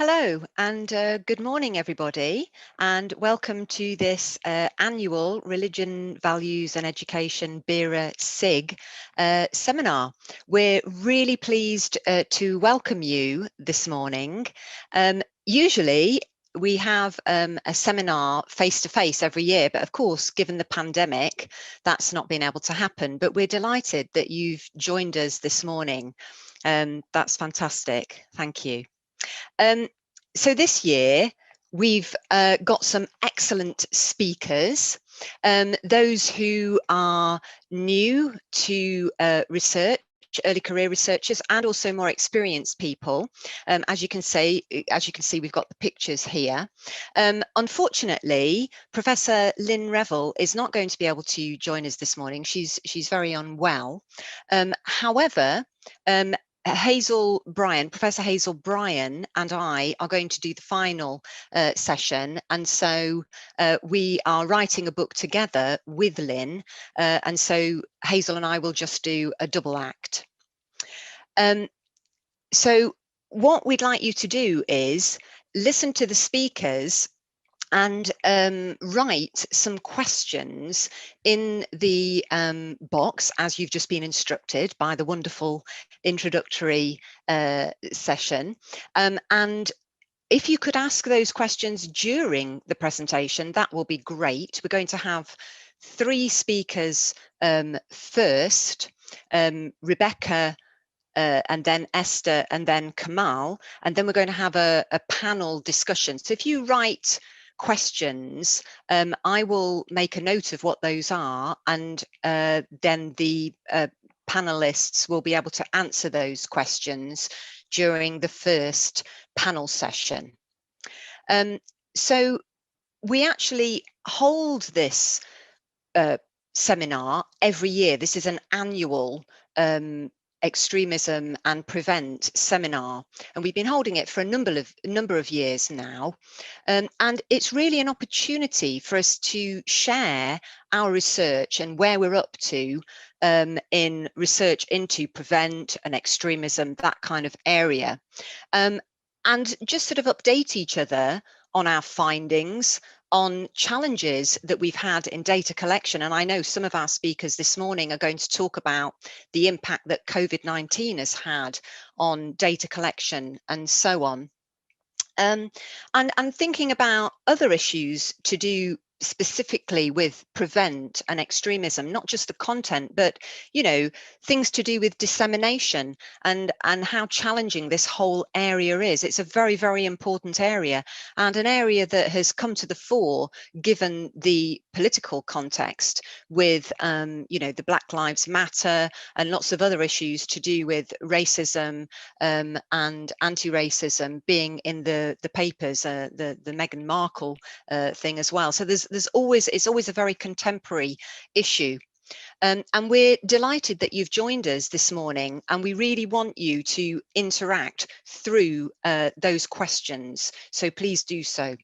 Hello and good morning, everybody, and welcome to this annual Religion, Values and Education BERA SIG seminar. We're really pleased to welcome you this morning. Usually, we have a seminar face-to-face every year, but of course, given the pandemic, that's not been able to happen. But we're delighted that you've joined us this morning. That's fantastic. Thank you. So this year, we've got some excellent speakers. Those who are new to research, early career researchers, and also more experienced people. As you can see, we've got the pictures here. Unfortunately, Professor Lynn Revel is not going to be able to join us this morning. She's very unwell. However, Professor Hazel Bryan and I are going to do the final session, and so we are writing a book together with Lynn, and so Hazel and I will just do a double act. So what we'd like you to do is listen to the speakers and write some questions in the box as you've just been instructed by the wonderful introductory session. And if you could ask those questions during the presentation, that will be great. We're going to have three speakers first, Rebecca, and then Esther, and then Kamal, and then we're going to have a panel discussion. So if you write questions, I will make a note of what those are, and then the panelists will be able to answer those questions during the first panel session. So we actually hold this seminar every year. This is an annual Extremism and Prevent seminar, and we've been holding it for a number of years now, and it's really an opportunity for us to share our research and where we're up to in research into prevent and extremism, that kind of area, and just sort of update each other on our findings, on challenges that we've had in data collection. And I know some of our speakers this morning are going to talk about the impact that COVID-19 has had on data collection and so on. And thinking about other issues to do specifically with prevent and extremism, not just the content, but things to do with dissemination and how challenging this whole area is. It's a very, very important area, and an area that has come to the fore given the political context with the Black Lives Matter and lots of other issues to do with racism and anti-racism being in the papers, the Meghan Markle thing as well. So it's always a very contemporary issue. And we're delighted that you've joined us this morning, and we really want you to interact through those questions. So please do so.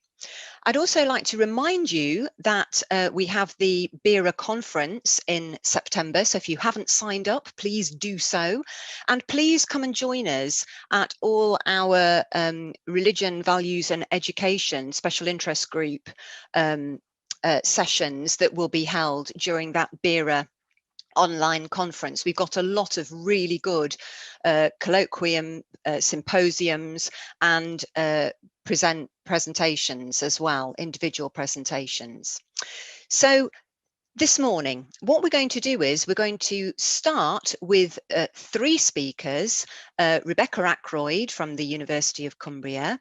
I'd also like to remind you that we have the BERA conference in September. So if you haven't signed up, please do so. And please come and join us at all our religion, values and education special interest group sessions that will be held during that BERA online conference. We've got a lot of really good colloquium, symposiums and presentations as well, individual presentations. So this morning, what we're going to do is we're going to start with three speakers, Rebecca Ackroyd from the University of Cumbria,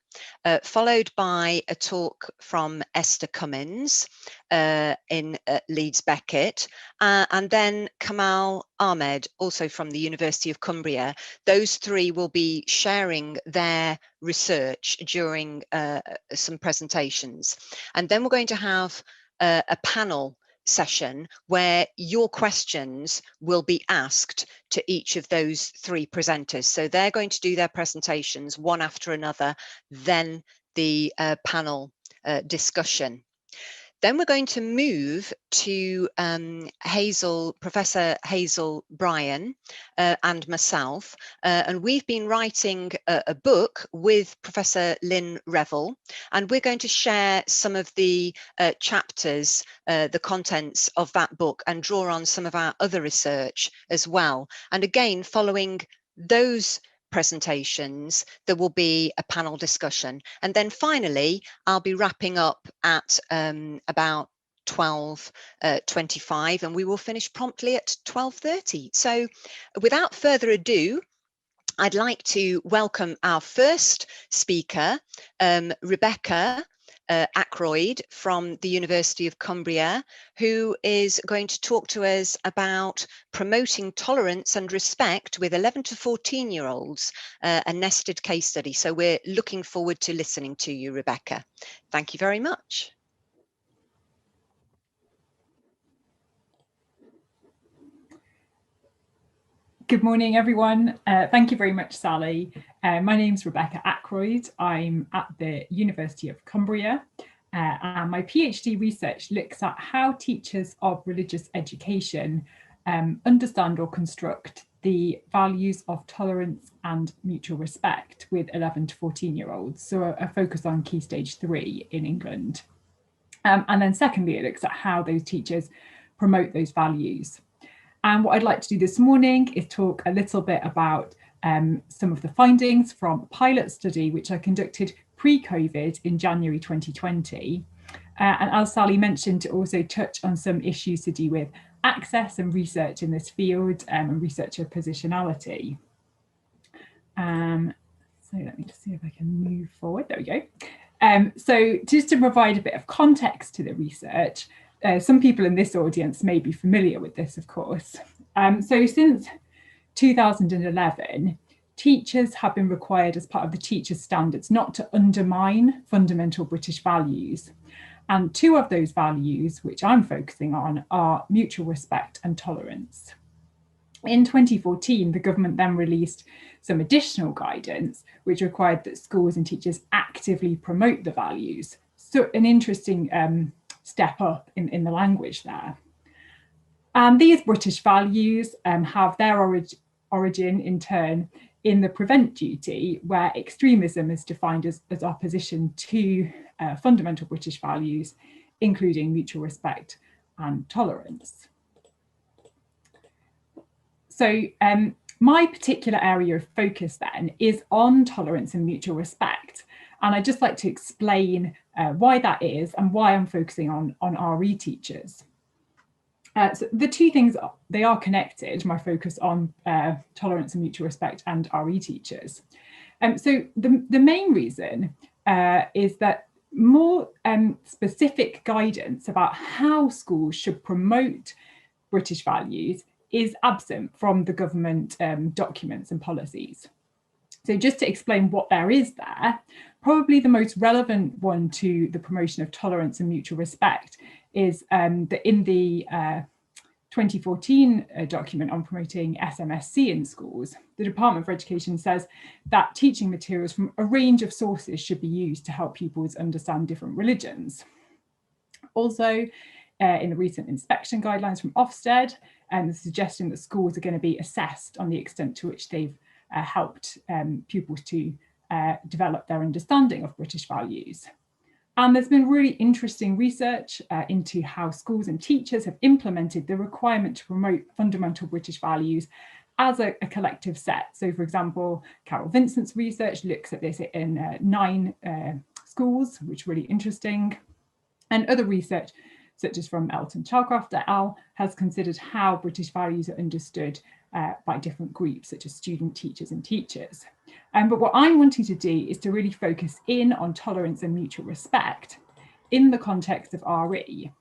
followed by a talk from Esther Cummins in Leeds Beckett, and then Kamal Ahmed, also from the University of Cumbria. Those three will be sharing their research during some presentations. And then we're going to have a panel session where your questions will be asked to each of those three presenters. So they're going to do their presentations one after another, then the panel discussion. Then we're going to move to Professor Hazel Bryan and myself, and we've been writing a book with Professor Lynn Revel, and we're going to share some of the chapters, the contents of that book, and draw on some of our other research as well. And again, following those presentations, there will be a panel discussion. And then finally, I'll be wrapping up at about 12:25, and we will finish promptly at 12:30. So without further ado, I'd like to welcome our first speaker, Rebecca Ackroyd from the University of Cumbria, who is going to talk to us about promoting tolerance and respect with 11 to 14-year-olds, a nested case study. So we're looking forward to listening to you, Rebecca. Thank you very much. Good morning, everyone. Thank you very much, Sally. My name's Rebecca Ackroyd. I'm at the University of Cumbria, and my PhD research looks at how teachers of religious education understand or construct the values of tolerance and mutual respect with 11 to 14-year-olds, so a focus on Key Stage 3 in England. And then secondly, it looks at how those teachers promote those values. And what I'd like to do this morning is talk a little bit about some of the findings from a pilot study which I conducted pre-COVID in January 2020. And as Sally mentioned, to also touch on some issues to do with access and research in this field and researcher positionality. So let me just see if I can move forward. There we go. So just to provide a bit of context to the research, some people in this audience may be familiar with this, of course. So since 2011, teachers have been required as part of the teachers' standards not to undermine fundamental British values. And two of those values, which I'm focusing on, are mutual respect and tolerance. In 2014, the government then released some additional guidance, which required that schools and teachers actively promote the values. So an interesting step up in the language there. And these British values have their origin in turn in the prevent duty, where extremism is defined as opposition to fundamental British values, including mutual respect and tolerance. So my particular area of focus then is on tolerance and mutual respect. And I'd just like to explain why that is and why I'm focusing on RE teachers. So the two things, they are connected, my focus on tolerance and mutual respect and RE teachers. So the main reason is that more specific guidance about how schools should promote British values is absent from the government documents and policies. So just to explain what there is there, probably the most relevant one to the promotion of tolerance and mutual respect is that in the 2014 document on promoting SMSC in schools, the Department for Education says that teaching materials from a range of sources should be used to help pupils understand different religions. Also, in the recent inspection guidelines from Ofsted, the suggestion that schools are going to be assessed on the extent to which they've helped pupils to develop their understanding of British values. And there's been really interesting research into how schools and teachers have implemented the requirement to promote fundamental British values as a collective set. So, for example, Carol Vincent's research looks at this in 9 schools, which is really interesting. And other research, such as from Elton Chalcroft et al., has considered how British values are understood by different groups, such as student teachers and teachers. But what I'm wanting to do is to really focus in on tolerance and mutual respect in the context of RE.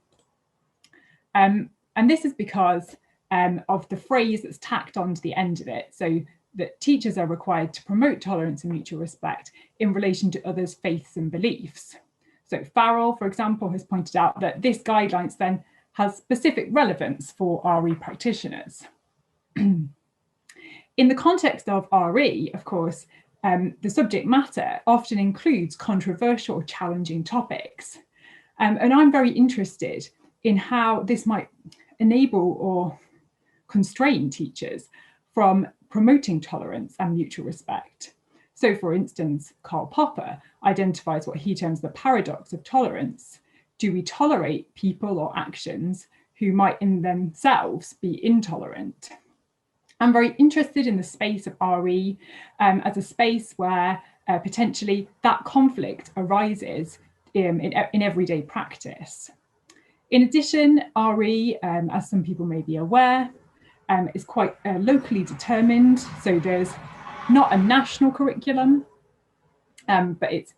And this is because of the phrase that's tacked on to the end of it, so that teachers are required to promote tolerance and mutual respect in relation to others' faiths and beliefs. So Farrell, for example, has pointed out that this guidelines then has specific relevance for RE practitioners. In the context of RE, of course, the subject matter often includes controversial or challenging topics. And I'm very interested in how this might enable or constrain teachers from promoting tolerance and mutual respect. So, for instance, Karl Popper identifies what he terms the paradox of tolerance. Do we tolerate people or actions who might in themselves be intolerant? I'm very interested in the space of RE as a space where potentially that conflict arises in everyday practice. In addition, RE, as some people may be aware, is quite locally determined. So there's not a national curriculum, but it's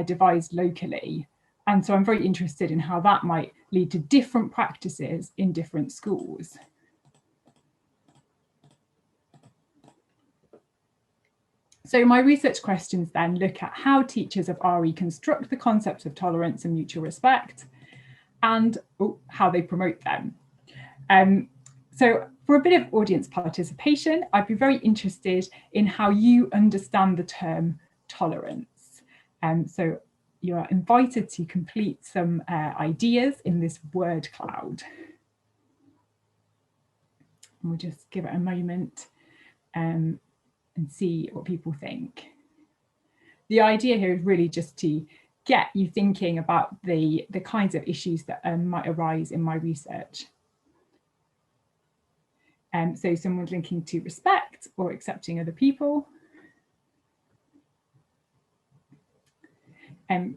devised locally. And so I'm very interested in how that might lead to different practices in different schools. So my research questions then look at how teachers of RE construct the concepts of tolerance and mutual respect, and how they promote them. So for a bit of audience participation, I'd be very interested in how you understand the term tolerance. So you are invited to complete some ideas in this word cloud. We'll just give it a moment and see what people think. The idea here is really just to get you thinking about the kinds of issues that might arise in my research. So someone's linking to respect or accepting other people.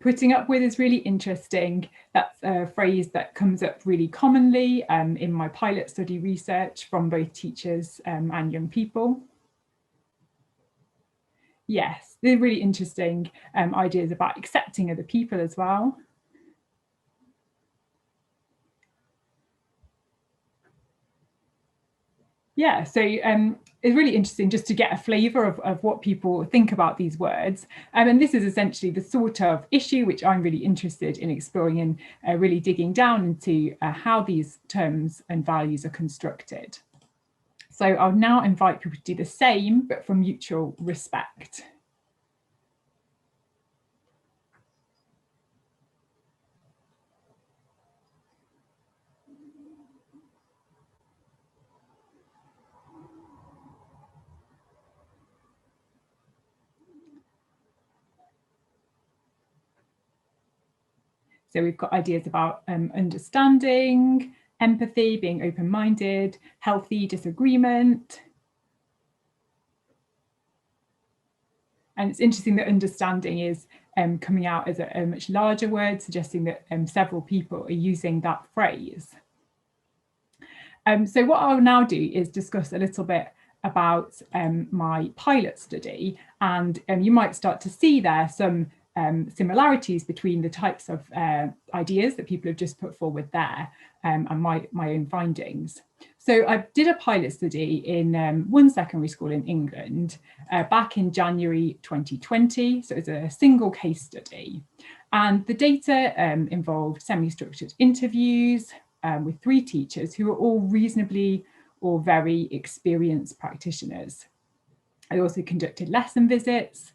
Putting up with is really interesting. That's a phrase that comes up really commonly in my pilot study research from both teachers and young people. Yes, they're really interesting ideas about accepting other people as well. Yeah, so it's really interesting just to get a flavour of what people think about these words. And this is essentially the sort of issue which I'm really interested in exploring and really digging down into how these terms and values are constructed. So I'll now invite people to do the same, but from mutual respect. So we've got ideas about understanding, empathy, being open-minded, healthy disagreement. And it's interesting that understanding is coming out as a much larger word, suggesting that several people are using that phrase. So what I'll now do is discuss a little bit about my pilot study, and you might start to see there some similarities between the types of ideas that people have just put forward there and my own findings. So I did a pilot study in one secondary school in England back in January 2020. So it was a single case study. And the data involved semi-structured interviews with 3 teachers who were all reasonably or very experienced practitioners. I also conducted lesson visits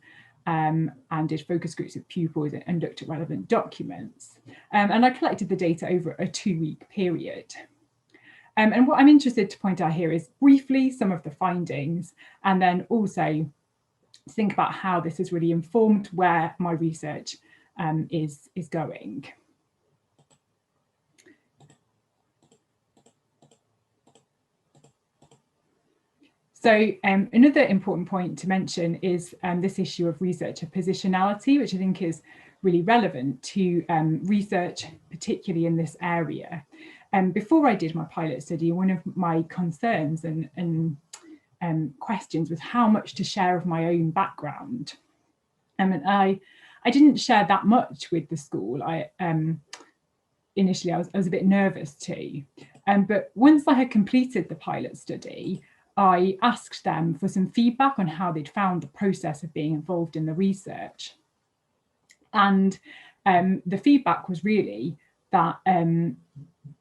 and did focus groups of pupils and looked at relevant documents. And I collected the data over a 2-week period. And what I'm interested to point out here is briefly some of the findings, and then also think about how this has really informed where my research is going. So another important point to mention is this issue of researcher positionality, which I think is really relevant to research, particularly in this area. Before I did my pilot study, one of my concerns and questions was how much to share of my own background. And I didn't share that much with the school. Initially, I was a bit nervous too. But once I had completed the pilot study, I asked them for some feedback on how they'd found the process of being involved in the research. And the feedback was really that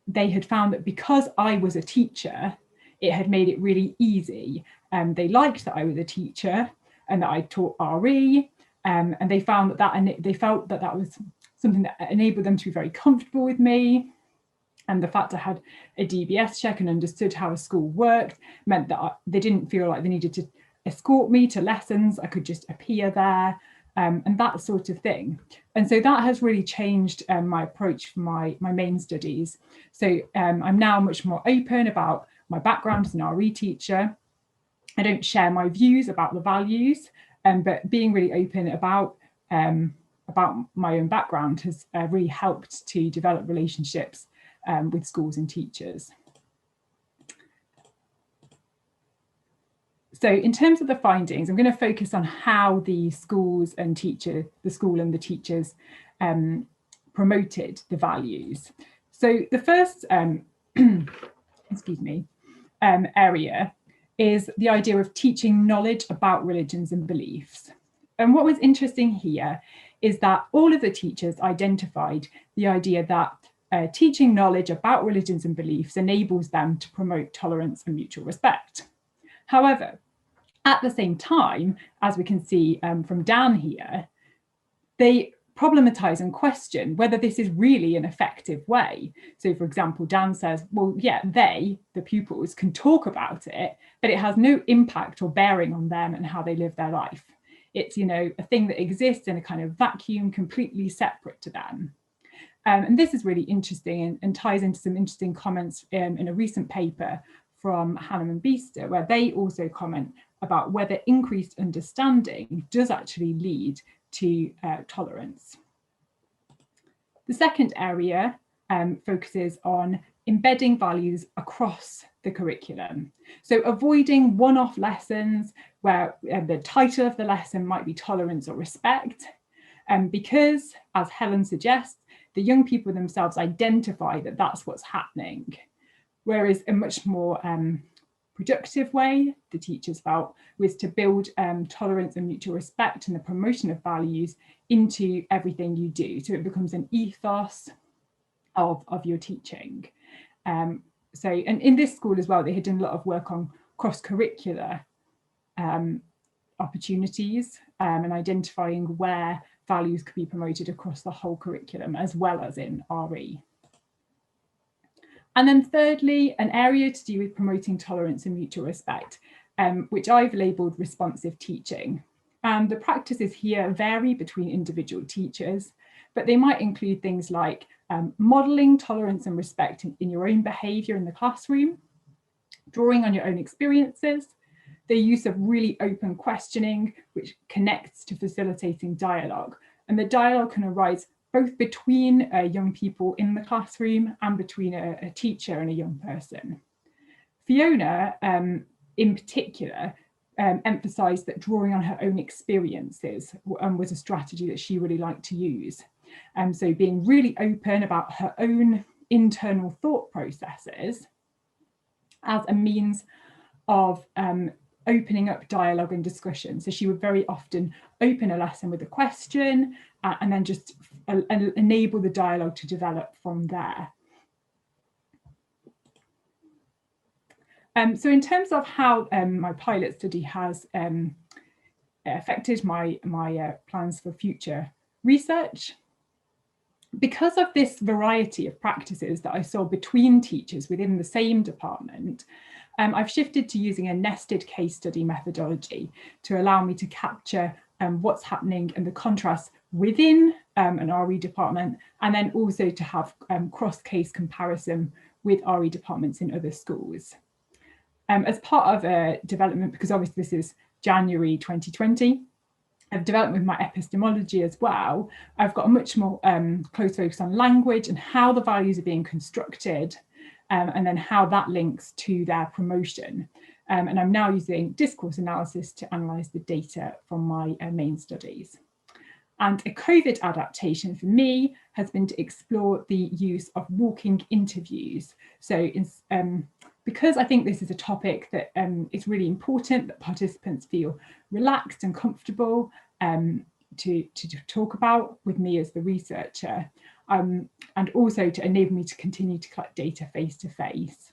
they had found that because I was a teacher, it had made it really easy. They liked that I was a teacher and that I taught RE, and they found that they felt that that was something that enabled them to be very comfortable with me. And the fact I had a DBS check and understood how a school worked meant that they didn't feel like they needed to escort me to lessons. I could just appear there, and that sort of thing. And so that has really changed my approach for my main studies. So I'm now much more open about my background as an RE teacher. I don't share my views about the values, but being really open about my own background has really helped to develop relationships with schools and teachers. So in terms of the findings, I'm going to focus on how the schools and the school and the teachers promoted the values. So the first, excuse me, area is the idea of teaching knowledge about religions and beliefs. And what was interesting here is that all of the teachers identified the idea that teaching knowledge about religions and beliefs enables them to promote tolerance and mutual respect. However, at the same time, as we can see from Dan here, they problematize and question whether this is really an effective way. So for example, Dan says, well, yeah, they, the pupils, can talk about it, but it has no impact or bearing on them and how they live their life. It's, you know, a thing that exists in a kind of vacuum, completely separate to them. And this is really interesting and ties into some interesting comments in a recent paper from Hannam and Biester, where they also comment about whether increased understanding does actually lead to tolerance. The second area focuses on embedding values across the curriculum. So avoiding one-off lessons where the title of the lesson might be tolerance or respect, because, as Helen suggests, the young people themselves identify that that's what's happening. Whereas a much more productive way, the teachers felt, was to build tolerance and mutual respect and the promotion of values into everything you do. So it becomes an ethos of your teaching. So, and in this school as well, they had done a lot of work on cross-curricular opportunities and identifying where values could be promoted across the whole curriculum as well as in RE. And then thirdly, an area to do with promoting tolerance and mutual respect, which I've labelled responsive teaching. And the practices here vary between individual teachers, but they might include things like modelling tolerance and respect in your own behaviour in the classroom, drawing on your own experiences, the use of really open questioning, which connects to facilitating dialogue. And the dialogue can arise both between young people in the classroom and between a teacher and a young person. Fiona, in particular, emphasised that drawing on her own experiences was a strategy that she really liked to use. So being really open about her own internal thought processes as a means of opening up dialogue and discussion. So she would very often open a lesson with a question and then just enable the dialogue to develop from there. So in terms of how my pilot study has affected my plans for future research, because of this variety of practices that I saw between teachers within the same department, I've shifted to using a nested case study methodology to allow me to capture what's happening and the contrasts within an RE department, and then also to have cross-case comparison with RE departments in other schools. As part of a development, because obviously this is January 2020, I've developed with my epistemology as well. I've got a much more close focus on language and how the values are being constructed, and then how that links to their promotion. And I'm now using discourse analysis to analyse the data from my main studies. And a COVID adaptation for me has been to explore the use of walking interviews. So because I think this is a topic that is really important that participants feel relaxed and comfortable to talk about with me as the researcher, and also to enable me to continue to collect data face-to-face.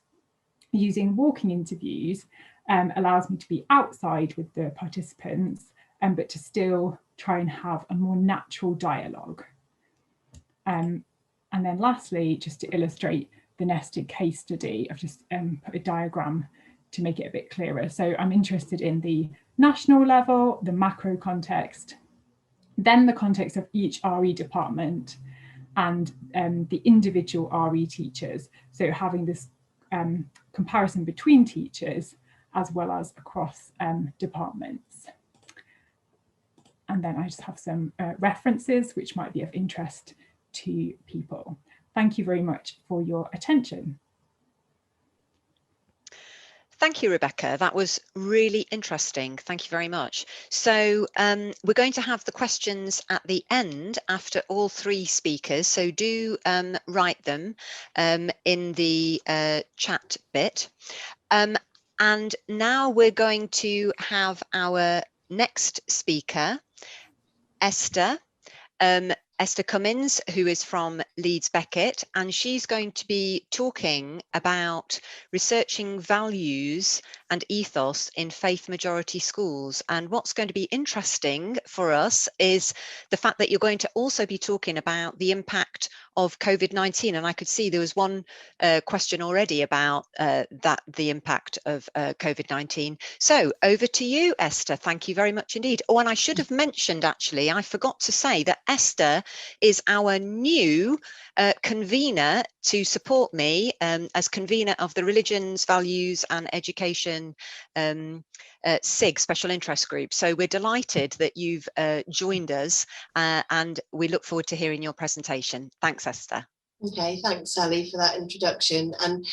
Using walking interviews allows me to be outside with the participants, but to still try and have a more natural dialogue. And then lastly, just to illustrate the nested case study, I've just put a diagram to make it a bit clearer. So I'm interested in the national level, the macro context, then the context of each RE department, and the individual RE teachers. So having this comparison between teachers as well as across departments. And then I just have some references which might be of interest to people. Thank you very much for your attention. Thank you, Rebecca. That was really interesting. Thank you very much. So we're going to have the questions at the end after all three speakers. So do write them in the chat bit. And now we're going to have our next speaker, Esther. Esther Cummins, who is from Leeds Beckett, and she's going to be talking about researching values and ethos in faith majority schools. And what's going to be interesting for us is the fact that you're going to also be talking about the impact of COVID-19. And I could see there was one question already about the impact of COVID-19. So over to you, Esther. Thank you very much indeed. Oh, and I should have mentioned, actually, I forgot to say that Esther is our new convener to support me as convener of the Religions, Values and Education SIG Special Interest Group. So we're delighted that you've joined us and we look forward to hearing your presentation. Thanks, Esther. Okay, thanks, Sally, for that introduction, and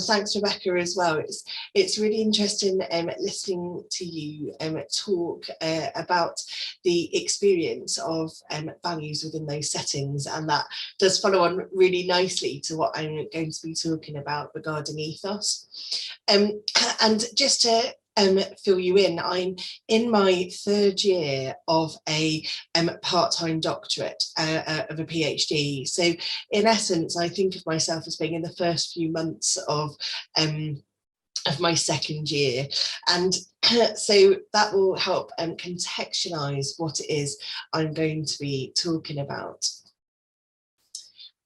thanks, Rebecca, as well. It's really interesting listening to you talk about the experience of values within those settings, and that does follow on really nicely to what I'm going to be talking about regarding ethos. And just to fill you in, I'm in my third year of a part-time doctorate of a PhD. So in essence, I think of myself as being in the first few months of my second year, and so that will help contextualize what it is I'm going to be talking about.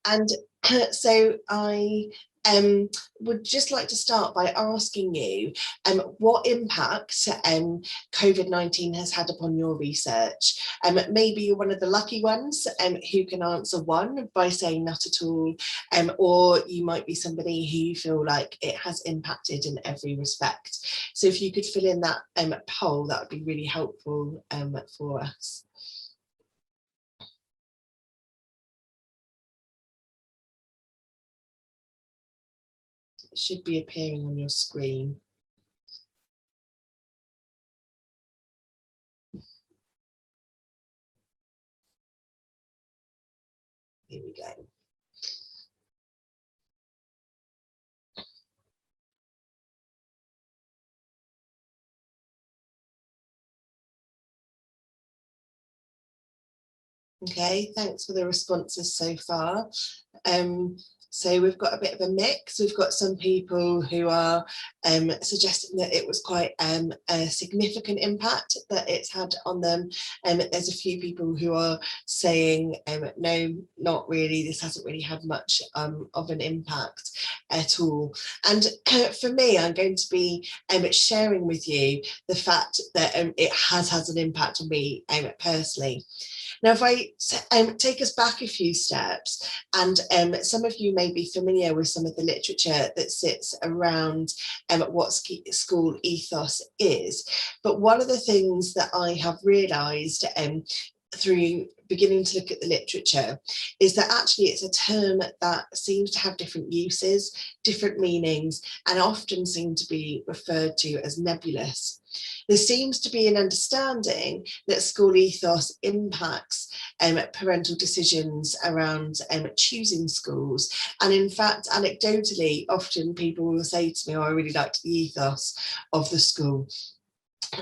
And so I would just like to start by asking you what impact COVID-19 has had upon your research. Maybe you're one of the lucky ones who can answer one by saying not at all, or you might be somebody who you feel like it has impacted in every respect. So if you could fill in that poll, that would be really helpful for us. It should be appearing on your screen. Here we go. Okay, thanks for the responses so far. So we've got a bit of a mix. We've got some people who are suggesting that it was quite a significant impact that it's had on them. There's a few people who are saying, no, not really. This hasn't really had much of an impact at all. And for me, I'm going to be sharing with you the fact that it has had an impact on me personally. Now, if I take us back a few steps, and some of you may be familiar with some of the literature that sits around what school ethos is, but one of the things that I have realised through beginning to look at the literature is that actually it's a term that seems to have different uses, different meanings, and often seem to be referred to as nebulous. There seems to be an understanding that school ethos impacts parental decisions around choosing schools. And in fact, anecdotally, often people will say to me, oh, I really liked the ethos of the school.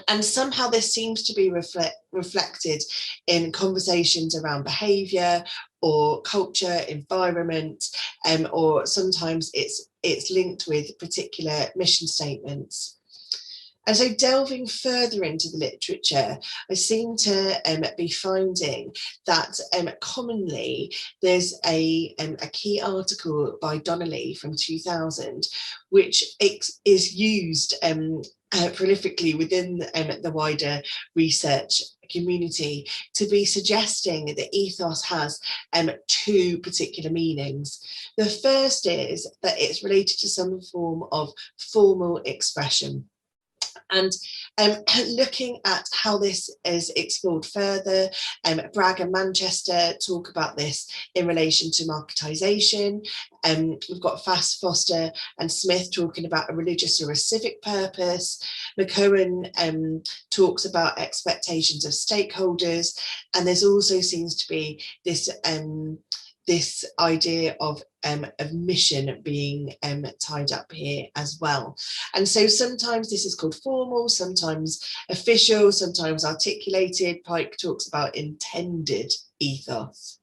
And somehow this seems to be reflected in conversations around behaviour or culture, environment, or sometimes it's linked with particular mission statements. And so delving further into the literature, I seem to be finding that commonly there's a key article by Donnelly from 2000, which is used prolifically within the wider research community to be suggesting that ethos has two particular meanings. The first is that it's related to some form of formal expression. And looking at how this is explored further, Bragg and Manchester talk about this in relation to marketisation. We've got Foster and Smith talking about a religious or a civic purpose. McCohen talks about expectations of stakeholders, and there's also seems to be this this idea of mission being tied up here as well. And so sometimes this is called formal, sometimes official, sometimes articulated. Pike talks about intended ethos.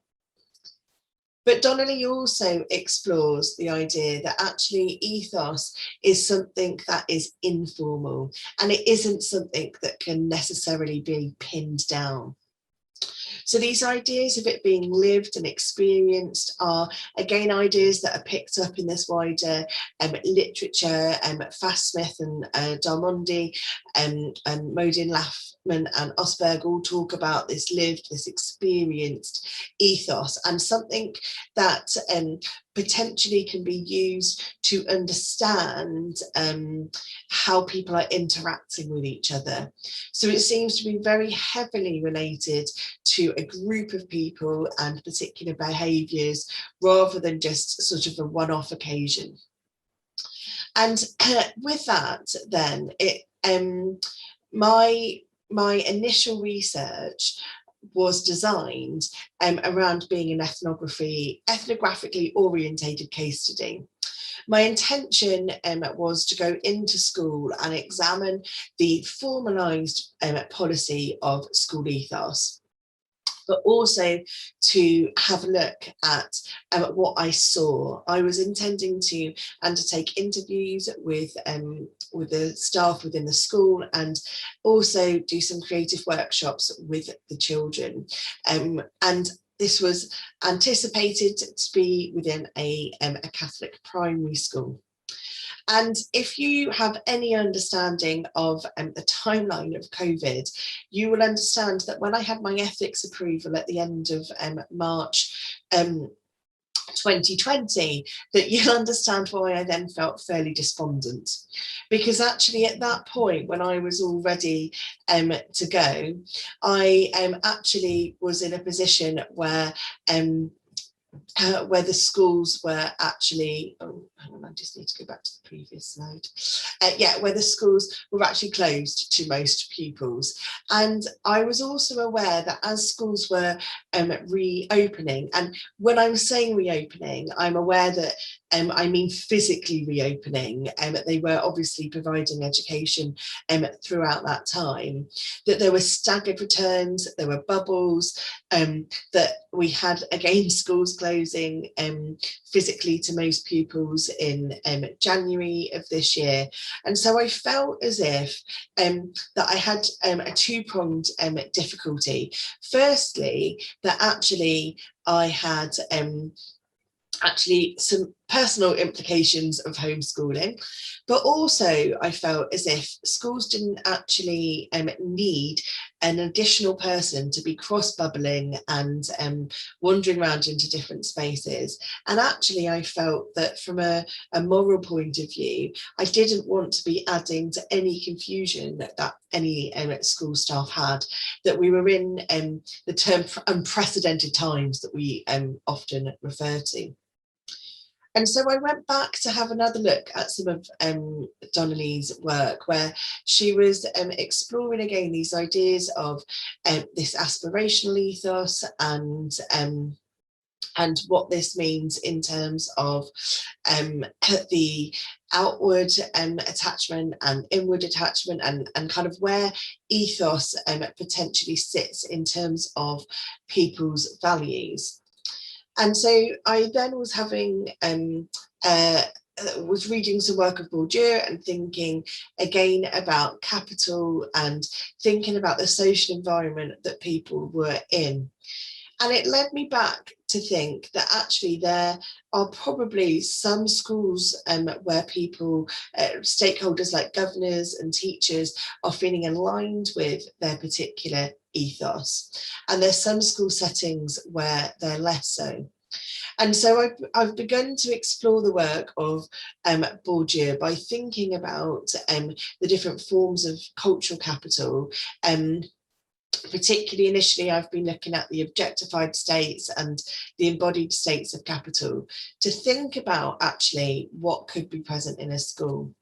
But Donnelly also explores the idea that actually ethos is something that is informal, and it isn't something that can necessarily be pinned down. So these ideas of it being lived and experienced are, again, ideas that are picked up in this wider literature. Smith and Darmondi and Modin, Laffman and Osberg all talk about this lived, this experienced ethos, and something that potentially can be used to understand how people are interacting with each other. So it seems to be very heavily related to a group of people and particular behaviours, rather than just sort of a one-off occasion. And with that, then, my initial research was designed around being an ethnographically orientated case study. My intention was to go into school and examine the formalised policy of school ethos, but also to have a look at what I saw. I was intending to undertake interviews with the staff within the school, and also do some creative workshops with the children. And this was anticipated to be within a Catholic primary school. And if you have any understanding of the timeline of COVID, you will understand that when I had my ethics approval at the end of March 2020, that you'll understand why I then felt fairly despondent. Because actually at that point, when I was all ready to go, I actually was in a position where the schools were actually, oh, hang on, I just need to go back to the previous slide. Where the schools were actually closed to most pupils. And I was also aware that as schools were reopening, and when I'm saying reopening, I'm aware that I mean physically reopening, they were obviously providing education throughout that time, that there were staggered returns, there were bubbles, that we had, again, schools closing physically to most pupils in January of this year. And so I felt as if that I had a two-pronged difficulty. Firstly, that actually I had some personal implications of homeschooling, but also I felt as if schools didn't actually need an additional person to be cross-bubbling and wandering around into different spaces. And actually I felt that from a moral point of view, I didn't want to be adding to any confusion that any school staff had, that we were in the term unprecedented times that we often refer to. And so I went back to have another look at some of Donnelly's work, where she was exploring again these ideas of this aspirational ethos and what this means in terms of the outward attachment and inward attachment, and kind of where ethos potentially sits in terms of people's values. And so I then was having was reading some work of Bourdieu and thinking again about capital and thinking about the social environment that people were in. And it led me back to think that actually there are probably some schools where people, stakeholders like governors and teachers, are feeling aligned with their particular ethos. And there's some school settings where they're less so. And so I've begun to explore the work of Bourdieu by thinking about the different forms of cultural capital. Particularly initially, I've been looking at the objectified states and the embodied states of capital to think about actually what could be present in a school.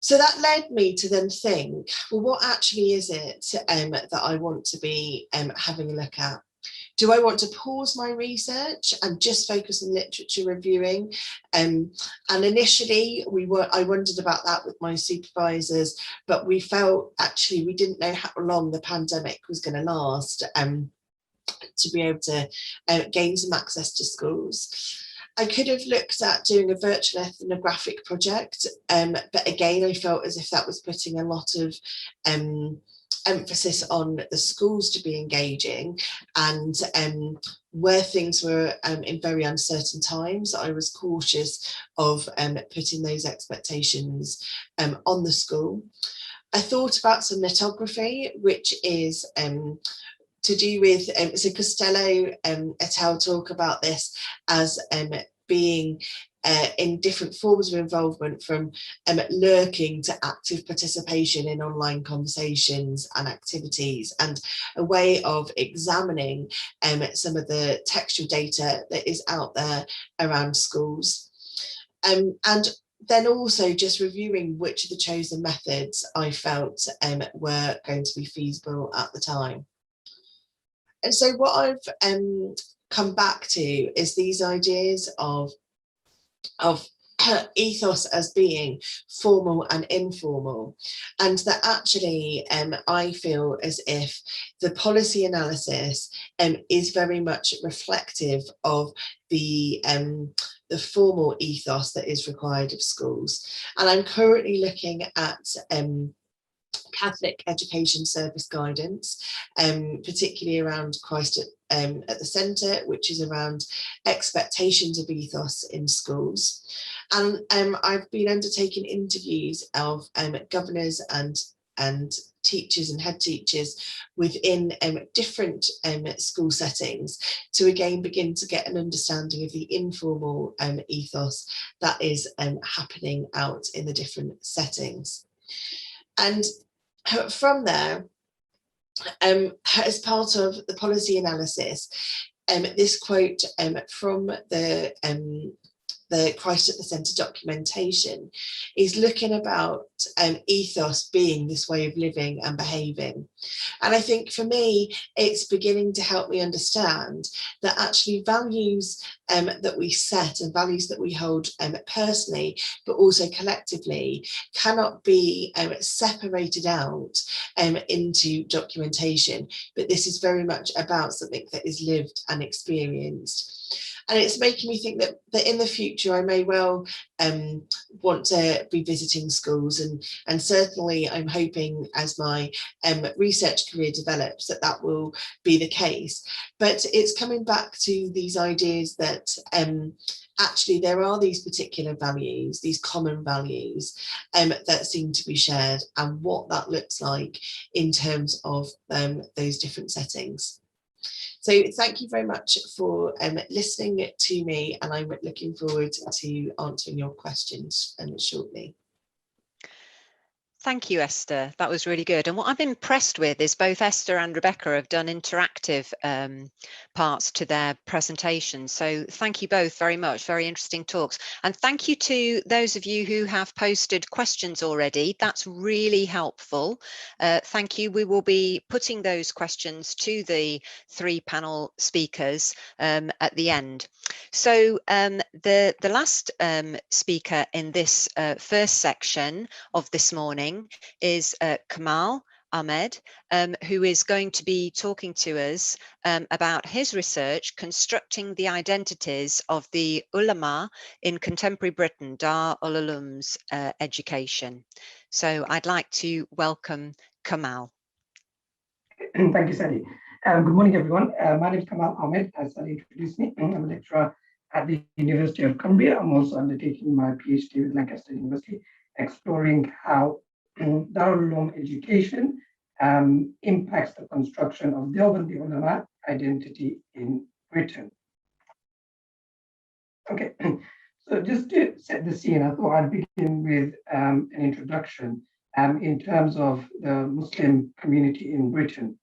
So that led me to then think, well, what actually is it that I want to be having a look at? Do I want to pause my research and just focus on literature reviewing? And initially I wondered about that with my supervisors, but we felt actually we didn't know how long the pandemic was going to last to be able to gain some access to schools. I could have looked at doing a virtual ethnographic project, but again, I felt as if that was putting a lot of emphasis on the schools to be engaging, and where things were in very uncertain times, I was cautious of putting those expectations on the school. I thought about some ethnography, which is to do with, so Costello et al. Talk about this as being in different forms of involvement, from lurking to active participation in online conversations and activities, and a way of examining some of the textual data that is out there around schools. And then also just reviewing which of the chosen methods I felt were going to be feasible at the time. And so what I've come back to is these ideas of ethos as being formal and informal, and that actually I feel as if the policy analysis is very much reflective of the formal ethos that is required of schools. And I'm currently looking at Catholic Education Service guidance, particularly around Christ at the centre, which is around expectations of ethos in schools. And I've been undertaking interviews of governors and teachers and head teachers within different school settings to again begin to get an understanding of the informal ethos that is happening out in the different settings. And from there, as part of the policy analysis, this quote from the Christ at the Centre documentation is looking about ethos being this way of living and behaving. And I think for me, it's beginning to help me understand that actually values that we set and values that we hold personally, but also collectively, cannot be separated out into documentation. But this is very much about something that is lived and experienced. And it's making me think that in the future, I may well want to be visiting schools. And certainly I'm hoping as my research career develops that will be the case. But it's coming back to these ideas that actually there are these particular values, these common values that seem to be shared, and what that looks like in terms of those different settings. So thank you very much for listening to me, and I'm looking forward to answering your questions shortly. Thank you, Esther. That was really good. And what I'm impressed with is both Esther and Rebecca have done interactive parts to their presentation. So thank you both very much. Very interesting talks. And thank you to those of you who have posted questions already. That's really helpful. Thank you. We will be putting those questions to the three panel speakers at the end. So the last speaker in this first section of this morning is Kamal Ahmed, who is going to be talking to us about his research, constructing the identities of the ulama in contemporary Britain, Dar ul Ulum's education. So I'd like to welcome Kamal. Thank you, Sally. Good morning, everyone. My name is Kamal Ahmed, as Sally introduced me. I'm a lecturer at the University of Cumbria. I'm also undertaking my PhD with Lancaster University, exploring how Darul Uloom education impacts the construction of Deobandi ulama identity in Britain. Okay, so just to set the scene, I thought I'd begin with an introduction in terms of the Muslim community in Britain.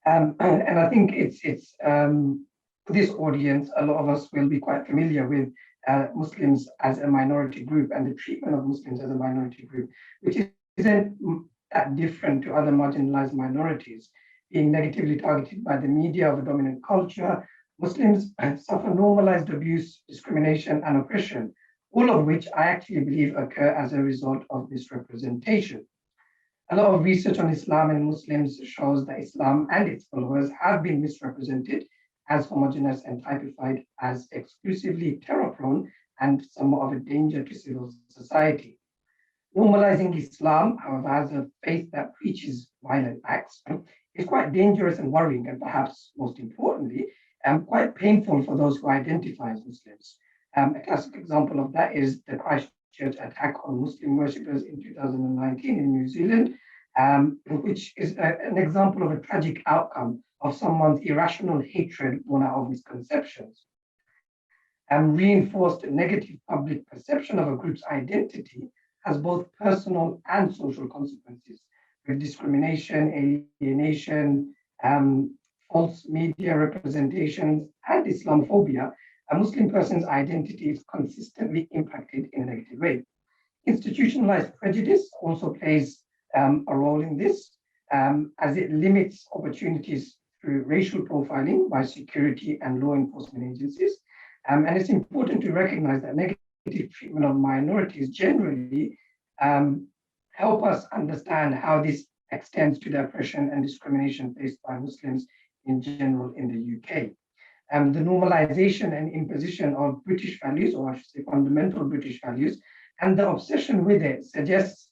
And I think it's this audience, a lot of us will be quite familiar with Muslims as a minority group and the treatment of Muslims as a minority group, which isn't that different to other marginalized minorities, being negatively targeted by the media of a dominant culture. Muslims suffer normalized abuse, discrimination, and oppression, all of which I actually believe occur as a result of misrepresentation. A lot of research on Islam and Muslims shows that Islam and its followers have been misrepresented as homogeneous and typified as exclusively terror-prone and somewhat of a danger to civil society. Normalizing Islam, however, as a faith that preaches violent acts, is quite dangerous and worrying, and perhaps most importantly, quite painful for those who identify as Muslims. A classic example of that is the Christchurch attack on Muslim worshippers in 2019 in New Zealand, which is an example of a tragic outcome of someone's irrational hatred born out of misconceptions. Reinforced negative public perception of a group's identity has both personal and social consequences, with discrimination, alienation, false media representations, and Islamophobia. A Muslim person's identity is consistently impacted in a negative way. Institutionalized prejudice also plays a role in this, as it limits opportunities through racial profiling by security and law enforcement agencies. And it's important to recognize that negative treatment of minorities generally help us understand how this extends to the oppression and discrimination faced by Muslims in general in the UK. The normalization and imposition of British values, or I should say fundamental British values, and the obsession with it suggests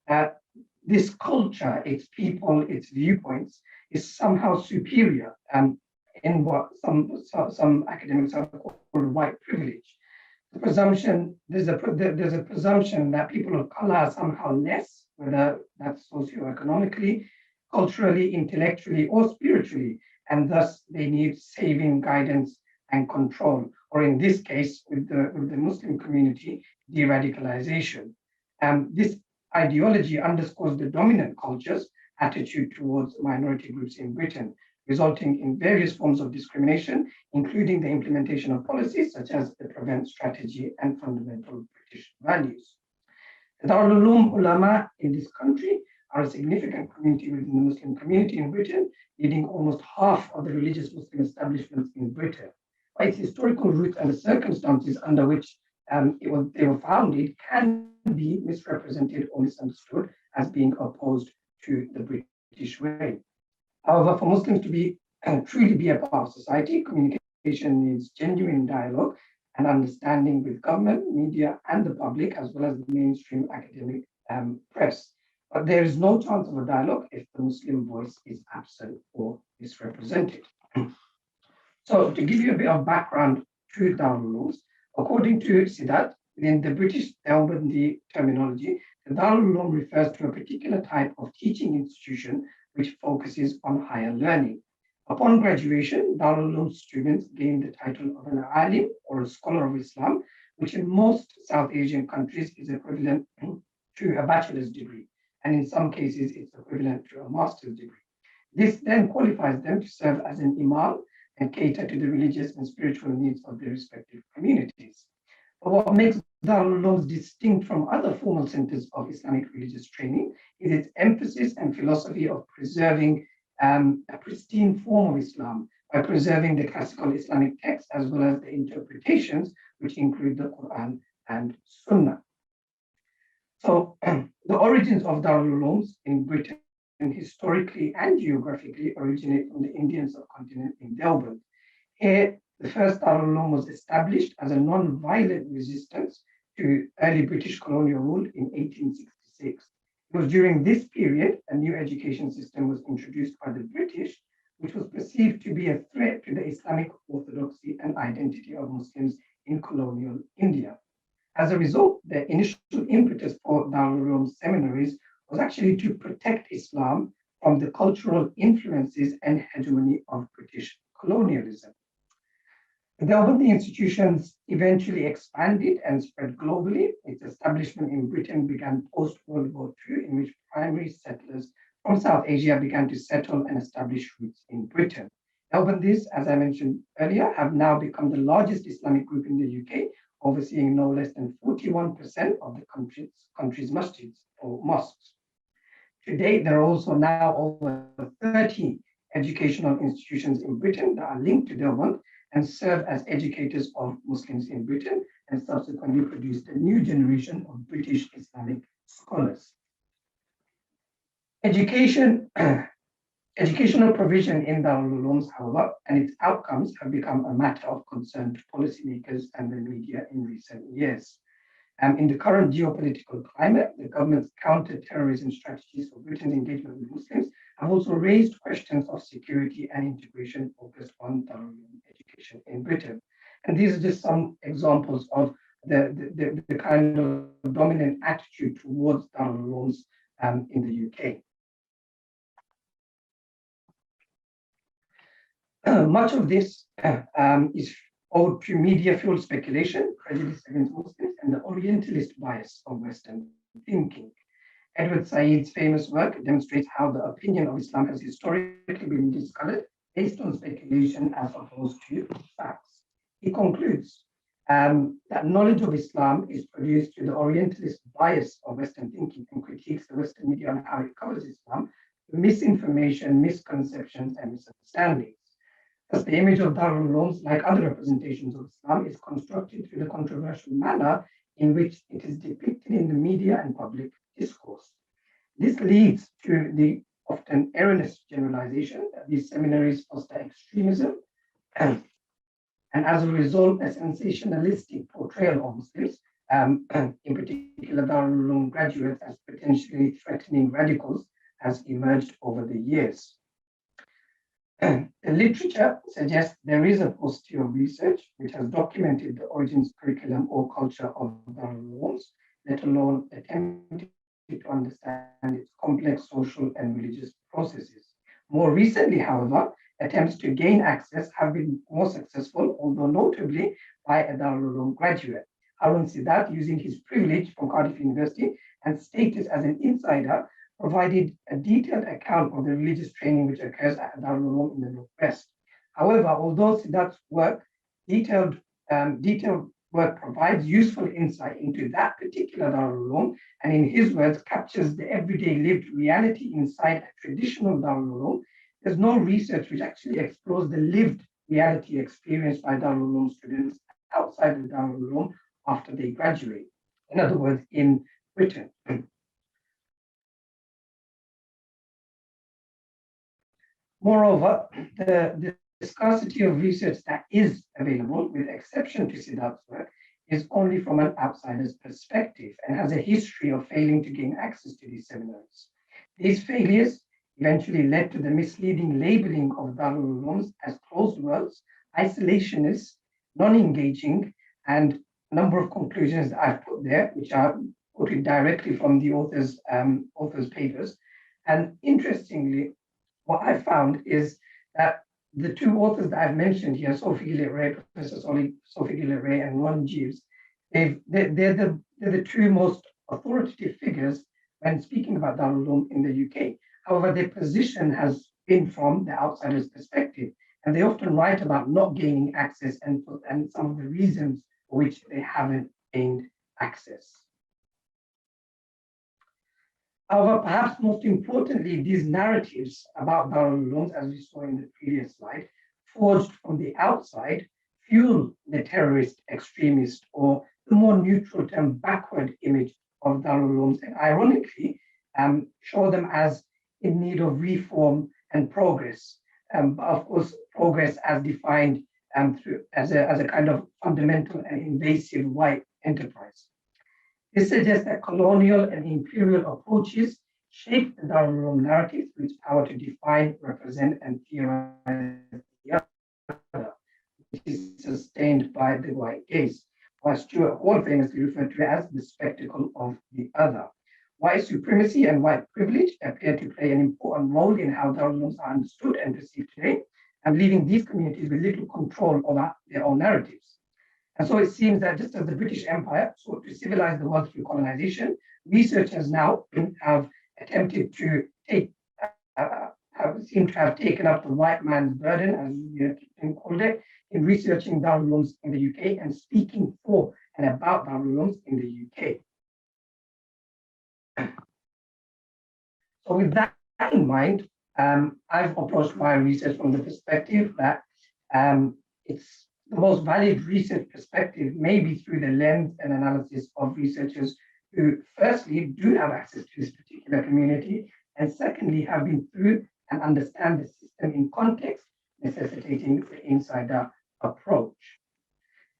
that this culture, its people, its viewpoints, is somehow superior in what some academics have called white privilege. The presumption, there's a presumption that people of color are somehow less, whether that's socioeconomically, culturally, intellectually, or spiritually, and thus they need saving, guidance, and control, or in this case, with the Muslim community, de-radicalization. This ideology underscores the dominant culture's attitude towards minority groups in Britain, resulting in various forms of discrimination, including the implementation of policies such as the Prevent strategy and fundamental British values. The Darul Uloom ulama in this country are a significant community within the Muslim community in Britain, leading almost half of the religious Muslim establishments in Britain. By its historical roots and the circumstances under which they were founded can be misrepresented or misunderstood as being opposed to the British way. However, for Muslims to truly be a part of society, communication needs genuine dialogue and understanding with government, media, and the public, as well as the mainstream academic press. But there is no chance of a dialogue if the Muslim voice is absent or misrepresented. So to give you a bit of background to Darul Ulooms, according to Siddharth, within the British Deobandi terminology, the Darul Uloom refers to a particular type of teaching institution which focuses on higher learning. Upon graduation, Darul Uloom students gain the title of an alim, or a scholar of Islam, which in most South Asian countries is equivalent to a bachelor's degree, and in some cases it's equivalent to a master's degree. This then qualifies them to serve as an imam and cater to the religious and spiritual needs of their respective communities. But what makes Darul Ulooms distinct from other formal centers of Islamic religious training is its emphasis and philosophy of preserving a pristine form of Islam by preserving the classical Islamic texts as well as the interpretations, which include the Quran and Sunnah. So the origins of Darul Ulooms in Britain historically and geographically originate from the Indian subcontinent in Deoband. Here, the first Darul Uloom was established as a non-violent resistance to early British colonial rule in 1866. It was during this period a new education system was introduced by the British, which was perceived to be a threat to the Islamic orthodoxy and identity of Muslims in colonial India. As a result, the initial impetus for Darul Uloom seminaries was actually to protect Islam from the cultural influences and hegemony of British colonialism. The Deobandi institutions eventually expanded and spread globally. Its establishment in Britain began post-World War II, in which primary settlers from South Asia began to settle and establish roots in Britain. Deobandis, as I mentioned earlier, have now become the largest Islamic group in the UK, overseeing no less than 41% of the country's masjids or mosques. To date, there are also now over 30 educational institutions in Britain that are linked to Deoband and serve as educators of Muslims in Britain, and subsequently produced a new generation of British Islamic scholars. Educational provision in Darul Ulooms, however, and its outcomes have become a matter of concern to policymakers and the media in recent years. In the current geopolitical climate, the government's counter-terrorism strategies for Britain's engagement with Muslims have also raised questions of security and integration focused on Darul Uloom education in Britain. And these are just some examples of the kind of dominant attitude towards Darul Ulooms in the UK. Much of this is owed to media-fueled speculation, prejudice against Muslims, and the Orientalist bias of Western thinking. Edward Said's famous work demonstrates how the opinion of Islam has historically been discolored based on speculation as opposed to facts. He concludes that knowledge of Islam is produced through the Orientalist bias of Western thinking and critiques the Western media on how it covers Islam, misinformation, misconceptions, and misunderstandings. Thus, the image of Darul Ulooms, like other representations of Islam, is constructed through the controversial manner in which it is depicted in the media and public discourse. This leads to the often erroneous generalization that these seminaries foster extremism, and as a result, a sensationalistic portrayal of Muslims, in particular Darul Uloom graduates, as potentially threatening radicals, has emerged over the years. The literature suggests there is a paucity of research which has documented the origins, curriculum, or culture of Darul Ulooms, let alone attempted to understand its complex social and religious processes. More recently, however, attempts to gain access have been more successful, although notably by a Darul Uloom graduate. Harun Sidat, using his privilege from Cardiff University and status as an insider, provided a detailed account of the religious training which occurs at Darul Uloom in the Northwest. However, although Sidat's work, detailed work provides useful insight into that particular Darul Uloom, and in his words, captures the everyday lived reality inside a traditional Darul Uloom, there's no research which actually explores the lived reality experienced by Darul Uloom students outside of Darul Uloom after they graduate. In other words, in Britain. Moreover, the scarcity of research that is available, with exception to Siddharth's work, is only from an outsider's perspective and has a history of failing to gain access to these seminars. These failures eventually led to the misleading labeling of Darul Ulooms as closed worlds, isolationist, non-engaging, and a number of conclusions that I've put there, which are quoted directly from the author's papers. And interestingly, what I found is that the two authors that I've mentioned here, Sophie Gillett-Ray, Professor Sophie Gillett-Ray, and Ron Jeeves, they're the two most authoritative figures when speaking about Darul Uloom in the UK. However, their position has been from the outsider's perspective, and they often write about not gaining access and some of the reasons for which they haven't gained access. However, perhaps most importantly, these narratives about Darul Ulooms, as we saw in the previous slide, forged from the outside, fuel the terrorist, extremist, or the more neutral term backward image of Darul Ulooms, and ironically, show them as in need of reform and progress. But of course, progress as defined as a kind of fundamental and invasive white enterprise. This suggests that colonial and imperial approaches shape the Darul Uloom narrative with power to define, represent, and theorize the other, which is sustained by the white gaze, while Stuart Hall famously referred to it as the spectacle of the other. White supremacy and white privilege appear to play an important role in how Darul Ulooms are understood and perceived today, and leaving these communities with little control over their own narratives. And so it seems that just as the British Empire sought to civilize the world through colonization, researchers now have attempted to seem to have taken up the white man's burden, as you called it, in researching Darul Ulooms in the UK and speaking for and about Darul Ulooms in the UK. So with that in mind, I've approached my research from the perspective that it's the most valid research perspective maybe through the lens and analysis of researchers who firstly do have access to this particular community, and secondly have been through and understand the system in context, necessitating the insider approach.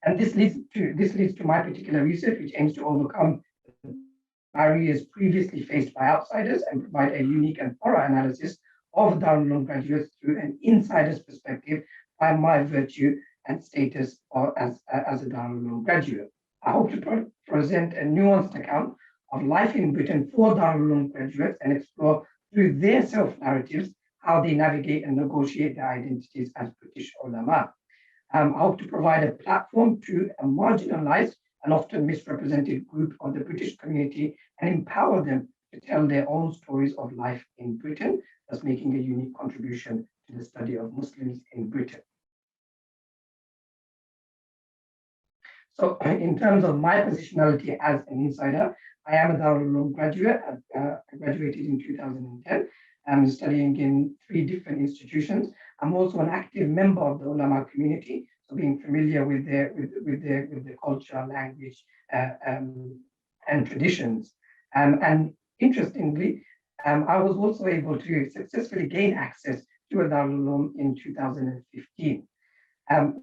And this leads to my particular research, which aims to overcome barriers previously faced by outsiders and provide a unique and thorough analysis of Darul Uloom graduates through an insider's perspective by my virtue and status as a Darul Uloom graduate. I hope to present a nuanced account of life in Britain for Darul Uloom graduates and explore through their self-narratives how they navigate and negotiate their identities as British ulama. I hope to provide a platform to a marginalized and often misrepresented group of the British community and empower them to tell their own stories of life in Britain, thus making a unique contribution to the study of Muslims in Britain. So in terms of my positionality as an insider, I am a Darul Uloom graduate. I graduated in 2010. I'm studying in 3 different institutions. I'm also an active member of the ulama community, so being familiar with their culture, language, and traditions. And interestingly, I was also able to successfully gain access to a Darul Uloom in 2015.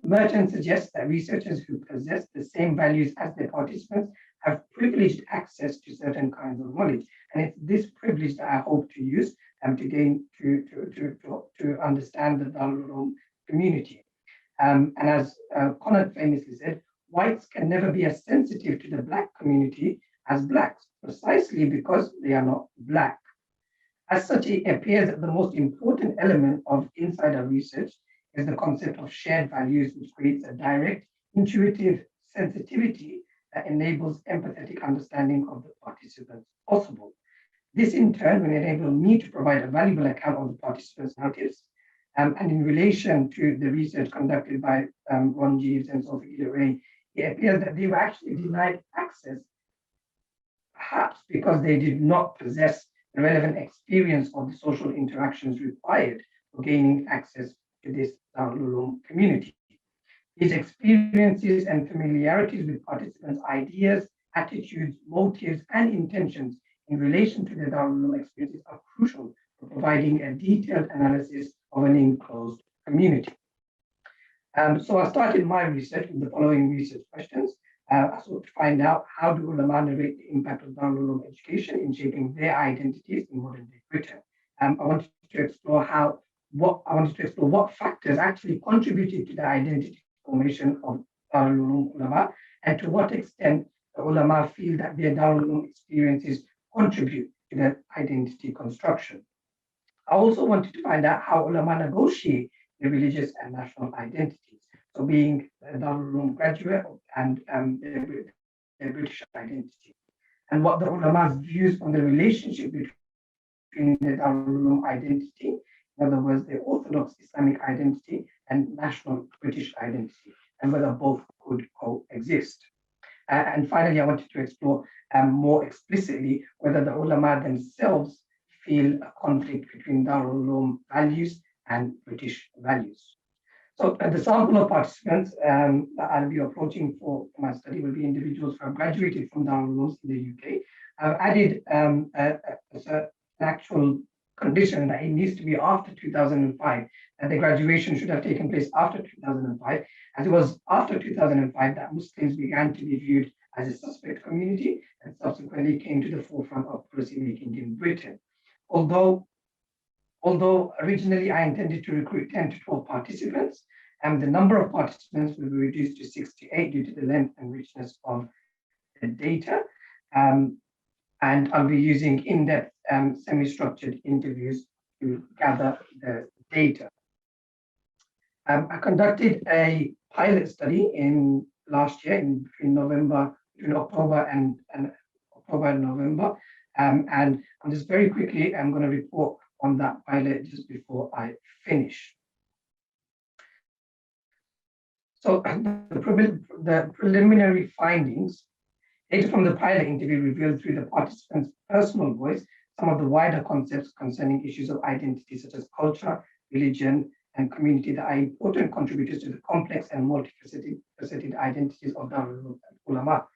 Merton suggests that researchers who possess the same values as their participants have privileged access to certain kinds of knowledge, and it's this privilege that I hope to use to gain to understand the Darul Uloom community. And as Conant famously said, whites can never be as sensitive to the Black community as Blacks, precisely because they are not Black. As such, it appears that the most important element of insider research is the concept of shared values, which creates a direct, intuitive sensitivity that enables empathetic understanding of the participants possible. This in turn will enable me to provide a valuable account of the participants' narratives. And in relation to the research conducted by Ron Jeeves and Sophie Ray, it appears that they were actually denied access, perhaps because they did not possess the relevant experience of the social interactions required for gaining access to this Darul Uloom community. These experiences and familiarities with participants' ideas, attitudes, motives, and intentions in relation to the Darul Uloom experiences are crucial for providing a detailed analysis of an enclosed community. So I started my research with the following research questions. I sought to find out how do ulama narrate the impact of Darul Uloom education in shaping their identities in modern day Britain. I wanted to explore what factors actually contributed to the identity formation of Darul Uloom ulama, and to what extent the ulama feel that their Darul Uloom experiences contribute to that identity construction. I also wanted to find out how ulama negotiate the religious and national identities. So being a Darul Uloom graduate and their British identity, and what the ulama's views on the relationship between the Darul Uloom identity, in other words, the Orthodox Islamic identity and national British identity, and whether both could coexist. And finally, I wanted to explore more explicitly whether the ulama themselves feel a conflict between Darul Uloom values and British values. So the sample of participants that I'll be approaching for my study will be individuals who have graduated from Darul Ulooms in the UK. I've added an actual condition position that it needs to be after 2005, and the graduation should have taken place after 2005, as it was after 2005 that Muslims began to be viewed as a suspect community and subsequently came to the forefront of policy making in Britain. Although originally I intended to recruit 10 to 12 participants, and the number of participants will be reduced to 6 to 8 due to the length and richness of the data. And I'll be using in-depth semi-structured interviews to gather the data. I conducted a pilot study in last year between October and November. And I'm just very quickly, I'm going to report on that pilot just before I finish. So the preliminary findings, data from the pilot interview revealed through the participants' personal voice some of the wider concepts concerning issues of identity, such as culture, religion, and community, that are important contributors to the complex and multifaceted identities of Darul Ulama.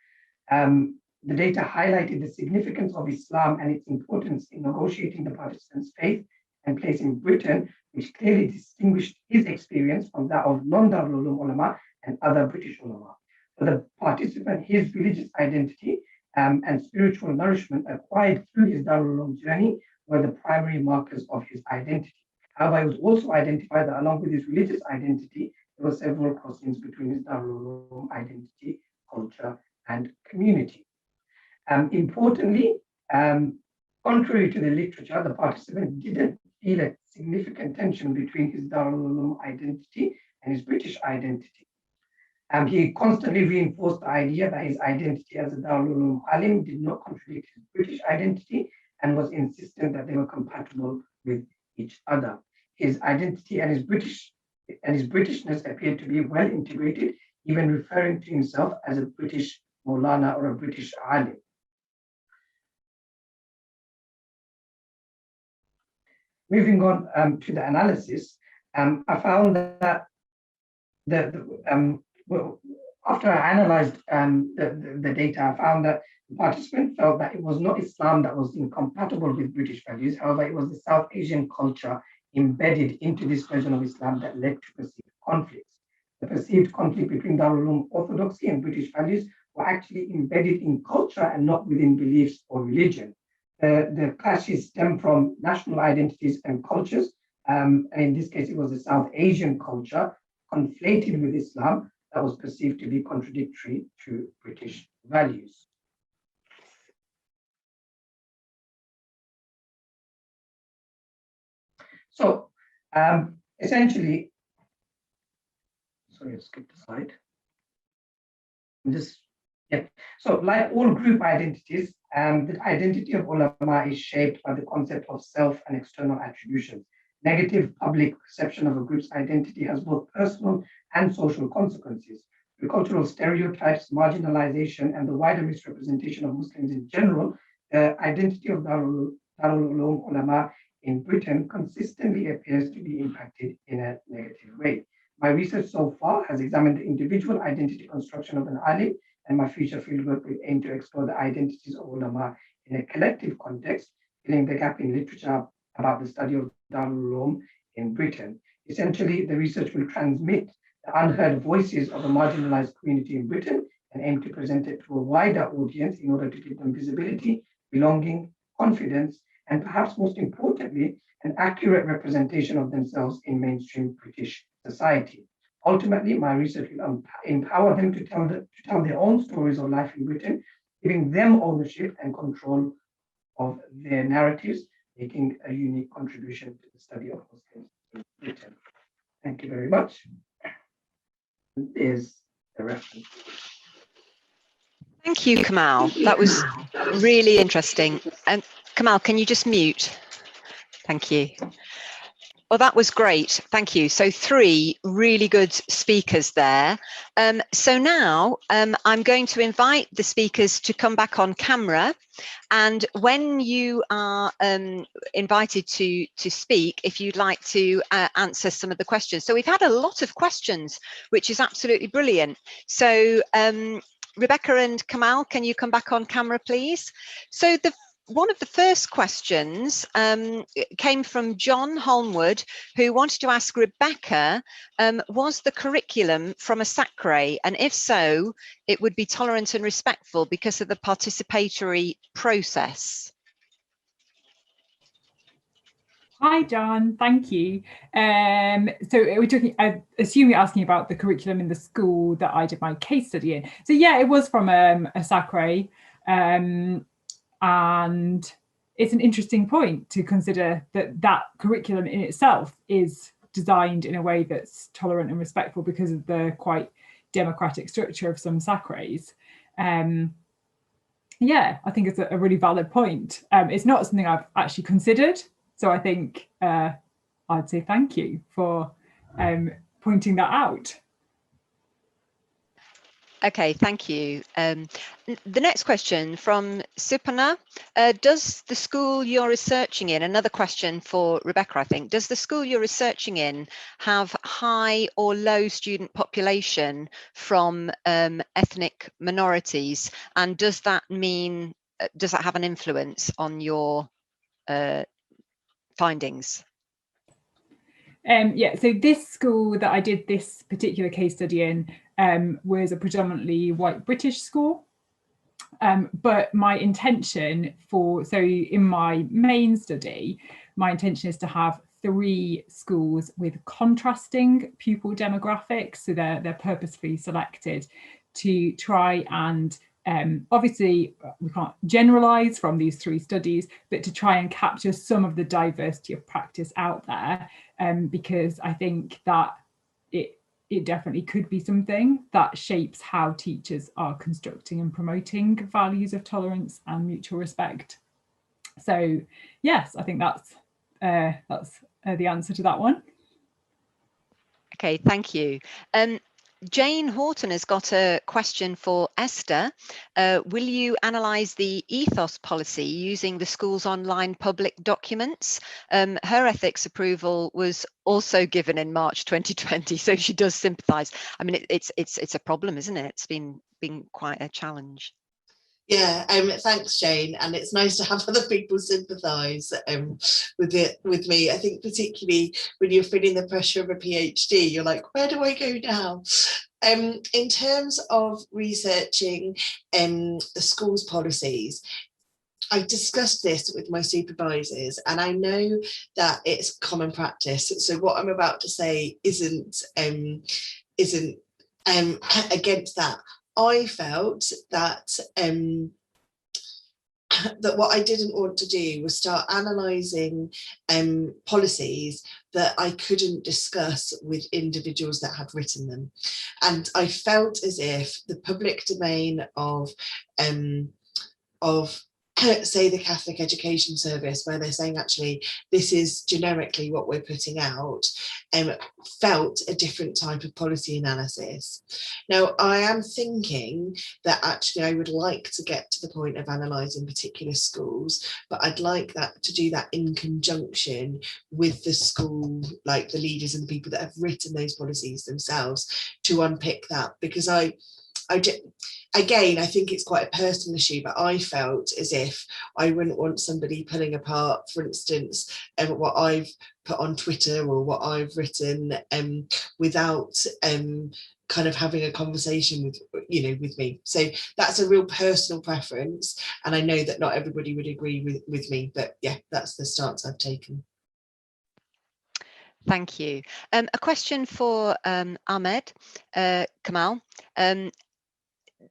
The data highlighted the significance of Islam and its importance in negotiating the participants' faith and place in Britain, which clearly distinguished his experience from that of non-Darul Ulama and other British ulama. For the participant, his religious identity and spiritual nourishment acquired through his Darul Uloom journey were the primary markers of his identity. However, it was also identified that along with his religious identity, there were several crossings between his Darul Uloom identity, culture, and community. Importantly, contrary to the literature, the participant didn't feel a significant tension between his Darul Uloom identity and his British identity. He constantly reinforced the idea that his identity as a Darul Uloom alim did not contradict his British identity and was insistent that they were compatible with each other. His identity and his Britishness appeared to be well integrated, even referring to himself as a British Maulana or a British alim. Moving on to the analysis, I found that after I analyzed the data, I found that the participant felt that it was not Islam that was incompatible with British values. However, it was the South Asian culture embedded into this version of Islam that led to perceived conflicts. The perceived conflict between Darul Uloom orthodoxy and British values were actually embedded in culture and not within beliefs or religion. The clashes stem from national identities and cultures, and in this case, it was the South Asian culture conflated with Islam that was perceived to be contradictory to British values. So essentially, sorry, I skipped the slide. So like all group identities, the identity of ulama is shaped by the concept of self and external attribution. Negative public perception of a group's identity has both personal and social consequences. The cultural stereotypes, marginalization, and the wider misrepresentation of Muslims in general, the identity of Darul Uloom ulama in Britain consistently appears to be impacted in a negative way. My research so far has examined the individual identity construction of an alim, and my future fieldwork will aim to explore the identities of ulama in a collective context, filling the gap in literature about the study of Darul Uloom in Britain. Essentially, the research will transmit the unheard voices of a marginalized community in Britain and aim to present it to a wider audience in order to give them visibility, belonging, confidence, and perhaps most importantly, an accurate representation of themselves in mainstream British society. Ultimately, my research will empower them to tell their own stories of life in Britain, giving them ownership and control of their narratives, making a unique contribution to the study of Muslims in Britain. Thank you very much. There's the reference. Thank you, Kamal. That was really interesting. And Kamal, can you just mute? Thank you. Well, that was great. Thank you. So 3 really good speakers there. So now I'm going to invite the speakers to come back on camera. And when you are invited to speak, if you'd like to answer some of the questions. So we've had a lot of questions, which is absolutely brilliant. So Rebecca and Kamal, can you come back on camera, please? So one of the first questions came from John Holmwood, who wanted to ask Rebecca, was the curriculum from a SACRE? And if so, it would be tolerant and respectful because of the participatory process. Hi, John. Thank you. So we're talking, I assume you're asking about the curriculum in the school that I did my case study in. So yeah, it was from a SACRE. And it's an interesting point to consider that curriculum in itself is designed in a way that's tolerant and respectful because of the quite democratic structure of some SACREs. Yeah, I think it's a really valid point. It's not something I've actually considered. So I think I'd say thank you for pointing that out. Okay, thank you. The next question from Supana. Does the school you're researching in, another question for Rebecca, I think, does the school you're researching in have high or low student population from ethnic minorities? And does that mean, does that have an influence on your findings? Yeah, so this school that I did this particular case study in was a predominantly white British school. But my intention so in my main study, my intention is to have 3 schools with contrasting pupil demographics. So they're purposefully selected to try and obviously we can't generalize from these 3 studies, but to try and capture some of the diversity of practice out there, because I think that it definitely could be something that shapes how teachers are constructing and promoting values of tolerance and mutual respect. So yes, I think that's the answer to that one. Okay, thank you. Jane Horton has got a question for Esther. Will you analyse the ethos policy using the school's online public documents? Her ethics approval was also given in March 2020, so she does sympathise. I mean, it's a problem, isn't it? It's been quite a challenge. Yeah, thanks, Jane, and it's nice to have other people sympathise with me. I think particularly when you're feeling the pressure of a PhD, you're like, where do I go now? In terms of researching the school's policies, I discussed this with my supervisors, and I know that it's common practice. So what I'm about to say isn't against that. I felt that that what I didn't want to do was start analysing policies that I couldn't discuss with individuals that had written them. And I felt as if the public domain of say the Catholic Education Service, where they're saying actually this is generically what we're putting out, felt a different type of policy analysis. Now I am thinking that actually I would like to get to the point of analysing particular schools, but I'd like that to do that in conjunction with the school, like the leaders and the people that have written those policies themselves, to unpick that, because again, I think it's quite a personal issue, but I felt as if I wouldn't want somebody pulling apart, for instance, what I've put on Twitter or what I've written without kind of having a conversation with me. So that's a real personal preference, and I know that not everybody would agree with me, but yeah, that's the stance I've taken. Thank you. A question for Ahmed Kamal.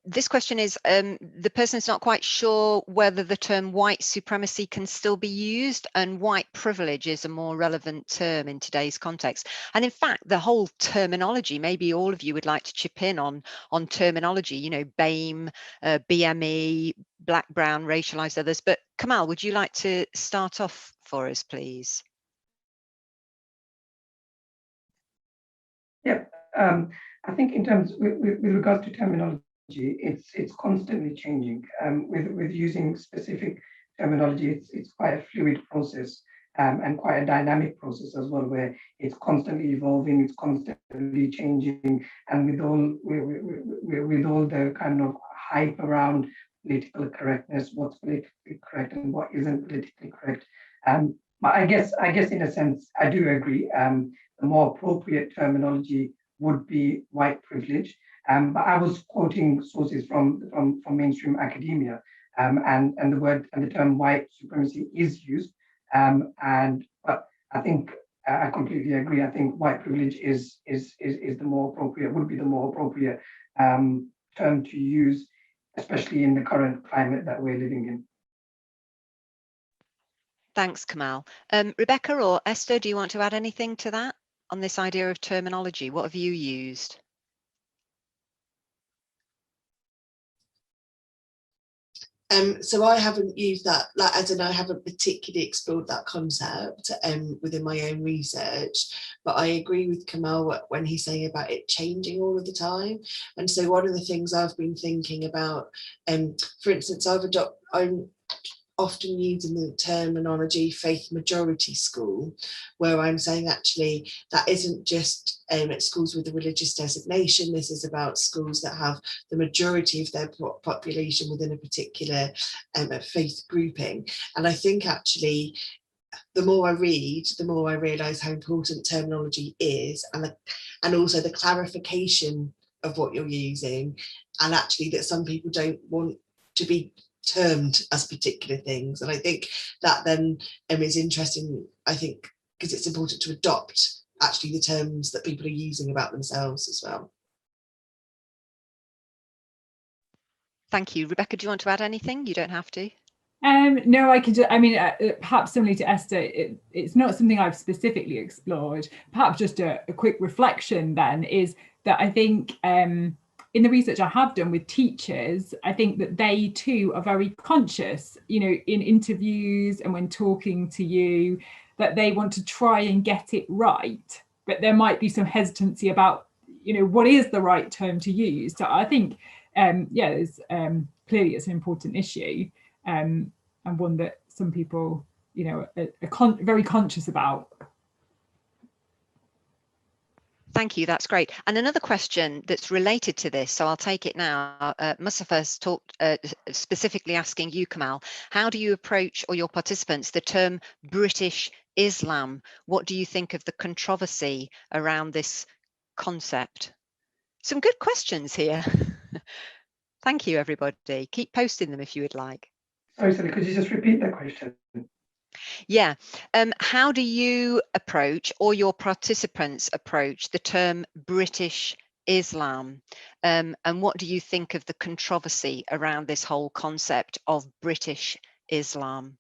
This question is, the person is not quite sure whether the term white supremacy can still be used, and white privilege is a more relevant term in today's context. And in fact, the whole terminology, maybe all of you would like to chip in on terminology, BAME, BME, black, brown, racialized others. But Kamal, would you like to start off for us, please? Yeah, I think in terms with regards to terminology, it's constantly changing. With using specific terminology, it's quite a fluid process and quite a dynamic process as well, where it's constantly evolving, it's constantly changing, and with all the kind of hype around political correctness, what's politically correct and what isn't politically correct. But I guess in a sense, I do agree. The more appropriate terminology would be white privilege. But I was quoting sources from mainstream academia, and the term white supremacy is used. But I think I completely agree. I think white privilege is the more appropriate, would be the more appropriate term to use, especially in the current climate that we're living in. Thanks, Kamal. Rebecca or Esther, do you want to add anything to that on this idea of terminology? What have you used? So I haven't used that, as in I haven't particularly explored that concept within my own research, but I agree with Kamal when he's saying about it changing all of the time. And so one of the things I've been thinking about, for instance, I'm often using the terminology faith majority school, where I'm saying actually that isn't just at schools with a religious designation. This is about schools that have the majority of their population within a particular faith grouping. And I think actually the more I read, the more I realise how important terminology is, and also the clarification of what you're using, and actually that some people don't want to be termed as particular things. And I think that then is interesting, I think, because it's important to adopt actually the terms that people are using about themselves as well. Thank you. Rebecca, do you want to add anything? You don't have to. No, I could. I mean, perhaps similarly to Esther, it's not something I've specifically explored. Perhaps just a quick reflection then is that I think in the research I have done with teachers, I think that they too are very conscious, you know, in interviews and when talking to you, that they want to try and get it right, but there might be some hesitancy about, you know, what is the right term to use. So I think, yeah, it's, clearly it's an important issue. And one that some people, you know, are very conscious about. Thank you, that's great. And another question that's related to this, so I'll take it now. Mustafa's talked specifically asking you, Kamal, how do you approach, or your participants, the term British Islam? What do you think of the controversy around this concept? Some good questions here. Thank you, everybody. Keep posting them if you would like. Sorry, could you just repeat that question? Yeah. How do you approach, or your participants approach, the term British Islam? And what do you think of the controversy around this whole concept of British Islam?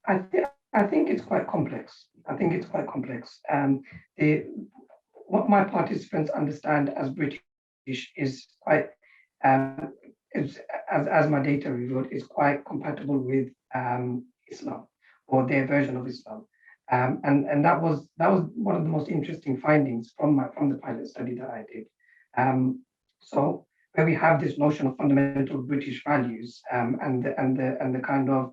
I think it's quite complex. What my participants understand as British is quite, as my data revealed, is quite compatible with Islam, or their version of Islam. And that was one of the most interesting findings from the pilot study that I did. So where we have this notion of fundamental British values, and the kind of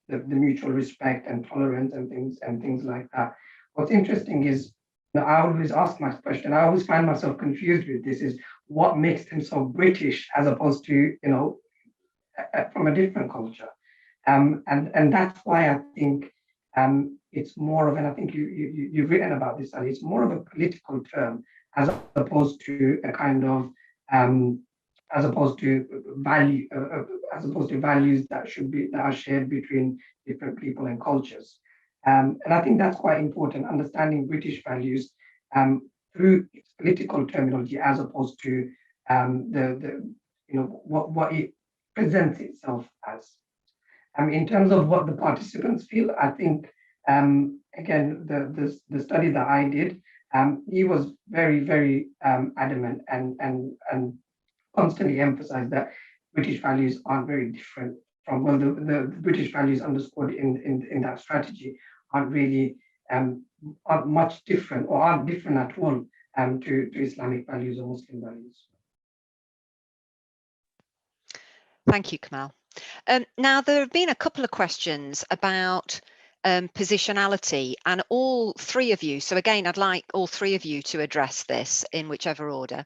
the mutual respect and tolerance and things like that. What's interesting is, I always ask my question, I always find myself confused with this, is what makes them so British as opposed to, you know, from a different culture. And that's why I think it's more of, and I think you've written about this, Ali, it's more of a political term as opposed to a kind of, as opposed to values that are shared between different people and cultures. And I think that's quite important, understanding British values through its political terminology as opposed to what it presents itself as. In terms of what the participants feel, I think again the study that I did, he was very adamant and constantly emphasized that British values aren't very different from, well, the British values underscored in that strategy aren't really aren't much different, or aren't different at all to Islamic values or Muslim values. Thank you, Kamal. Now, there have been a couple of questions about positionality, and all three of you, so again, I'd like all three of you to address this in whichever order.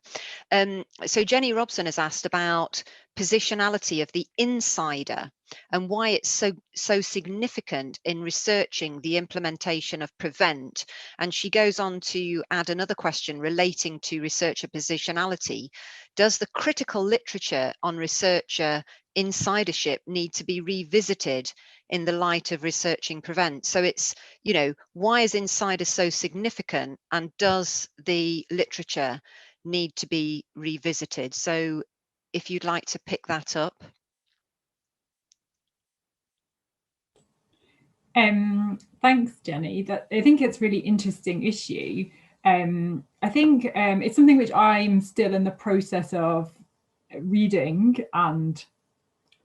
So Jenny Robson has asked about positionality of the insider and why it's so significant in researching the implementation of PREVENT. And she goes on to add another question relating to researcher positionality. Does the critical literature on researcher insidership need to be revisited in the light of researching PREVENT? So it's, you know, why is insider so significant, and does the literature need to be revisited? So if you'd like to pick that up. Thanks, Jenny. I think it's a really interesting issue. I think it's something which I'm still in the process of reading and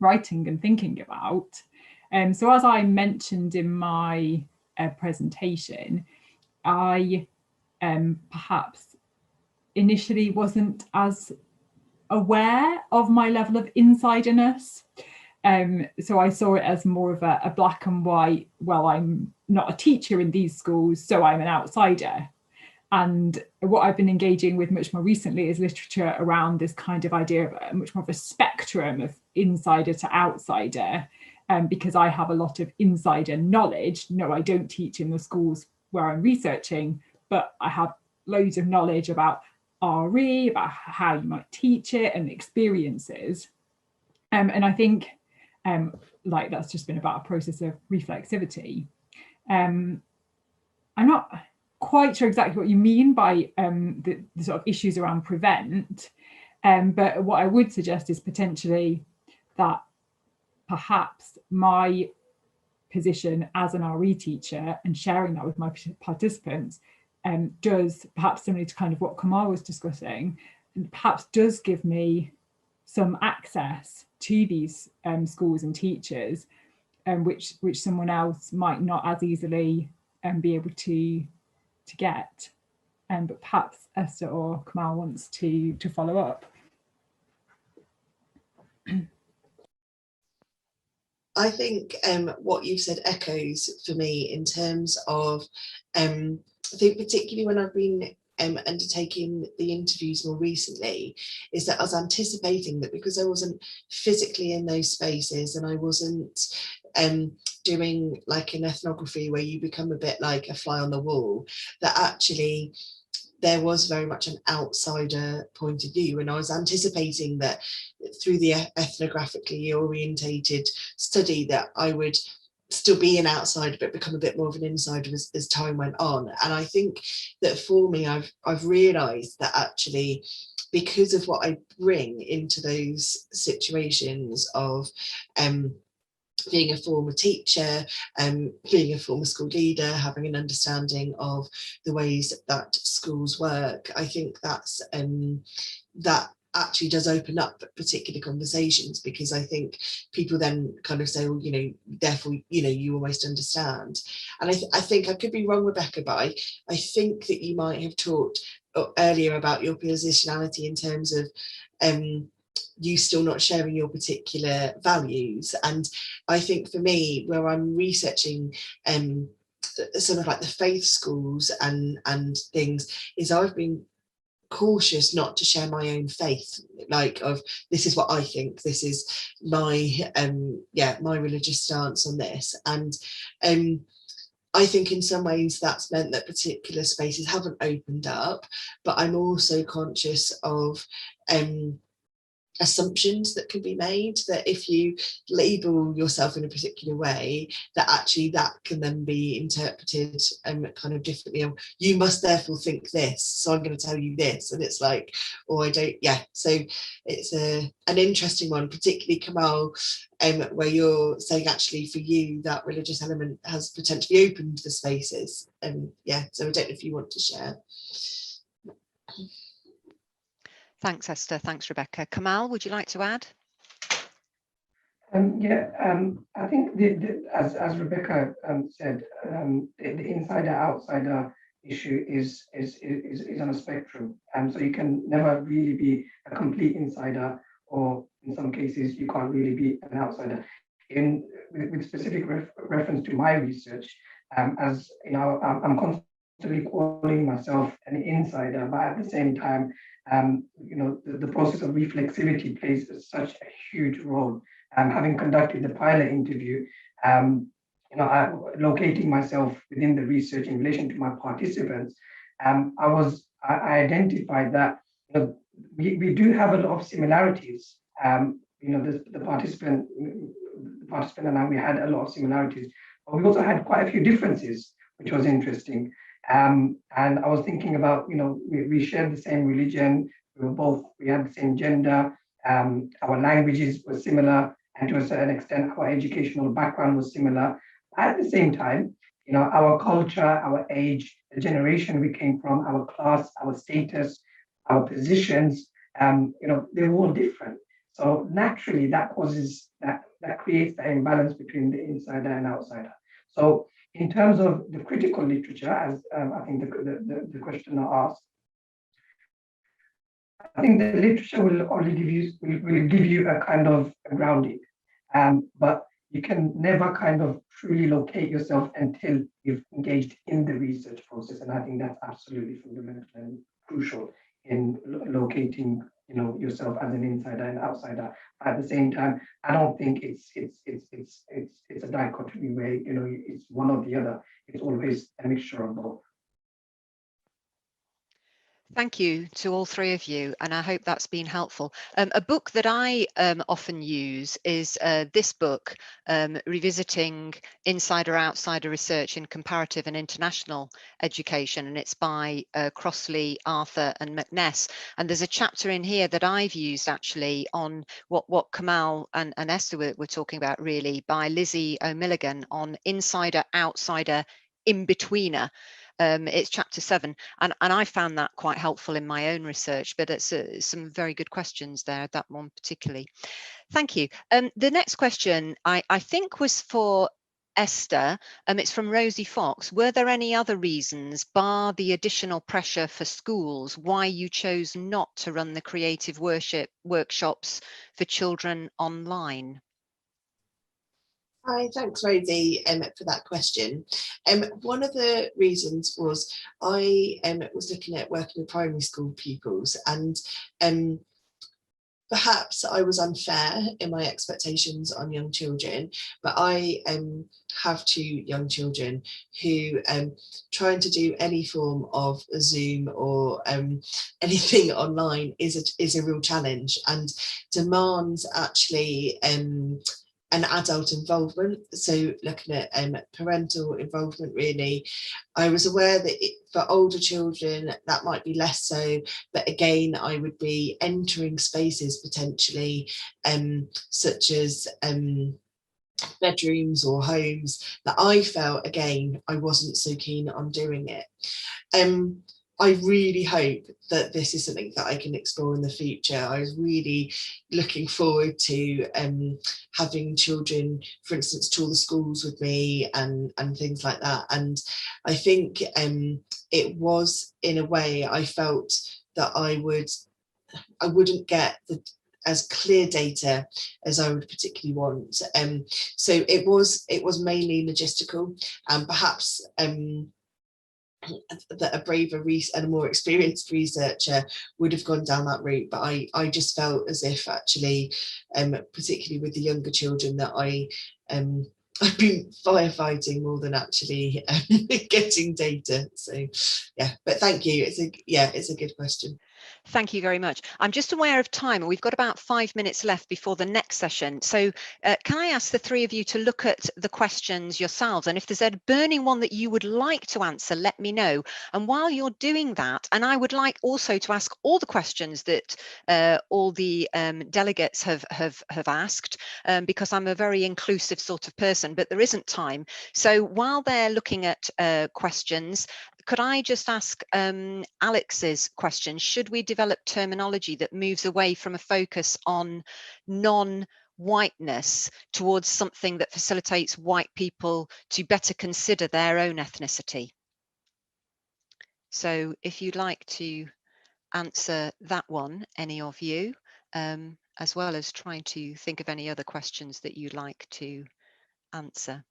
writing and thinking about. So as I mentioned in my presentation, I perhaps initially wasn't as aware of my level of insiderness. So I saw it as more of a black and white, well, I'm not a teacher in these schools, so I'm an outsider. And what I've been engaging with much more recently is literature around this kind of idea of much more of a spectrum of insider to outsider, because I have a lot of insider knowledge. No, I don't teach in the schools where I'm researching, but I have loads of knowledge about RE, about how you might teach it and experiences. And I think like that's just been about a process of reflexivity. I'm not quite sure exactly what you mean by the sort of issues around PREVENT, but what I would suggest is potentially that perhaps my position as an RE teacher and sharing that with my participants does, perhaps similarly to kind of what Kamal was discussing, perhaps does give me some access to these schools and teachers, which someone else might not as easily be able to get. But perhaps Esther or Kamal wants to follow up. I think what you've said echoes for me in terms of, I think particularly when I've been undertaking the interviews more recently, is that I was anticipating that because I wasn't physically in those spaces and I wasn't doing like an ethnography where you become a bit like a fly on the wall, that actually there was very much an outsider point of view, and I was anticipating that through the ethnographically orientated study that I would still be an outsider but become a bit more of an insider as time went on. And I think that for me, I've realised that actually, because of what I bring into those situations of being a former teacher, being a former school leader, having an understanding of the ways that schools work, I think that's that actually does open up particular conversations, because I think people then kind of say, well, you know, therefore, you know, you almost understand. And I think I could be wrong, Rebecca, but I think that you might have talked earlier about your positionality in terms of you still not sharing your particular values. And I think for me, where I'm researching some of like the faith schools and things, is I've been cautious not to share my own faith, like of this is what I think, this is my my religious stance on this. And I think in some ways that's meant that particular spaces haven't opened up, but I'm also conscious of assumptions that can be made, that if you label yourself in a particular way, that actually that can then be interpreted kind of differently. You must therefore think this, so I'm going to tell you this. And it's like, I don't, so it's an interesting one, particularly Kamal, where you're saying actually for you that religious element has potentially opened the spaces. So I don't know if you want to share. Thanks, Esther. Thanks, Rebecca. Kamal, would you like to add? I think as Rebecca said, the insider-outsider issue is on a spectrum. So you can never really be a complete insider, or in some cases you can't really be an outsider. with specific reference to my research, as you know, I'm constantly calling myself an insider, but at the same time, you know, the process of reflexivity plays such a huge role. Having conducted the pilot interview, you know, locating myself within the research in relation to my participants, I identified that, you know, we do have a lot of similarities. You know, the participant and I, we had a lot of similarities, but we also had quite a few differences, which was interesting. And I was thinking about, you know, we shared the same religion, we had the same gender, our languages were similar, and to a certain extent, our educational background was similar. At the same time, you know, our culture, our age, the generation we came from, our class, our status, our positions, you know, they're all different. So naturally, that causes that creates that imbalance between the insider and outsider. So in terms of the critical literature, as I think the questioner asked, I think the literature will only give you a kind of a grounding, but you can never kind of truly locate yourself until you've engaged in the research process, and I think that's absolutely fundamental and crucial in locating, you know, yourself as an insider and outsider. At the same time, I don't think it's a dichotomy where, you know, it's one or the other. It's always a mixture of both. Thank you to all three of you, and I hope that's been helpful. A book that I often use is this book, Revisiting Insider-Outsider Research in Comparative and International Education, and it's by Crossley, Arthur and McNess. And there's a chapter in here that I've used actually on what Kamal and Esther were talking about, really, by Lizzie O'Milligan on insider-outsider in-betweener. It's chapter 7, and I found that quite helpful in my own research, but it's some very good questions there, that one particularly. Thank you. The next question I think was for Esther. It's from Rosie Fox. Were there any other reasons, bar the additional pressure for schools, why you chose not to run the creative worship workshops for children online? Hi, thanks, Rosie, for that question. One of the reasons was I was looking at working with primary school pupils, and perhaps I was unfair in my expectations on young children, but I have 2 young children who trying to do any form of a Zoom or anything online is a real challenge and demands actually an adult involvement. So looking at parental involvement, really, I was aware that for older children that might be less so, but again I would be entering spaces potentially such as bedrooms or homes that I felt, again, I wasn't so keen on doing it. I really hope that this is something that I can explore in the future. I was really looking forward to having children, for instance, tour the schools with me and things like that. And I think it was, in a way, I felt that I wouldn't get as clear data as I would particularly want. So it was mainly logistical, and perhaps that a braver and a more experienced researcher would have gone down that route, but I just felt as if actually, particularly with the younger children, that I've been firefighting more than actually getting data. So yeah, but thank you. It's a good question. Thank you very much. I'm just aware of time, and we've got about 5 minutes left before the next session. So can I ask the three of you to look at the questions yourselves? And if there's a burning one that you would like to answer, let me know. And while you're doing that, and I would like also to ask all the questions that all the delegates have asked, because I'm a very inclusive sort of person, but there isn't time. So while they're looking at questions, could I just ask Alex's question? Should we develop terminology that moves away from a focus on non-whiteness towards something that facilitates white people to better consider their own ethnicity? So if you'd like to answer that one, any of you, as well as trying to think of any other questions that you'd like to answer?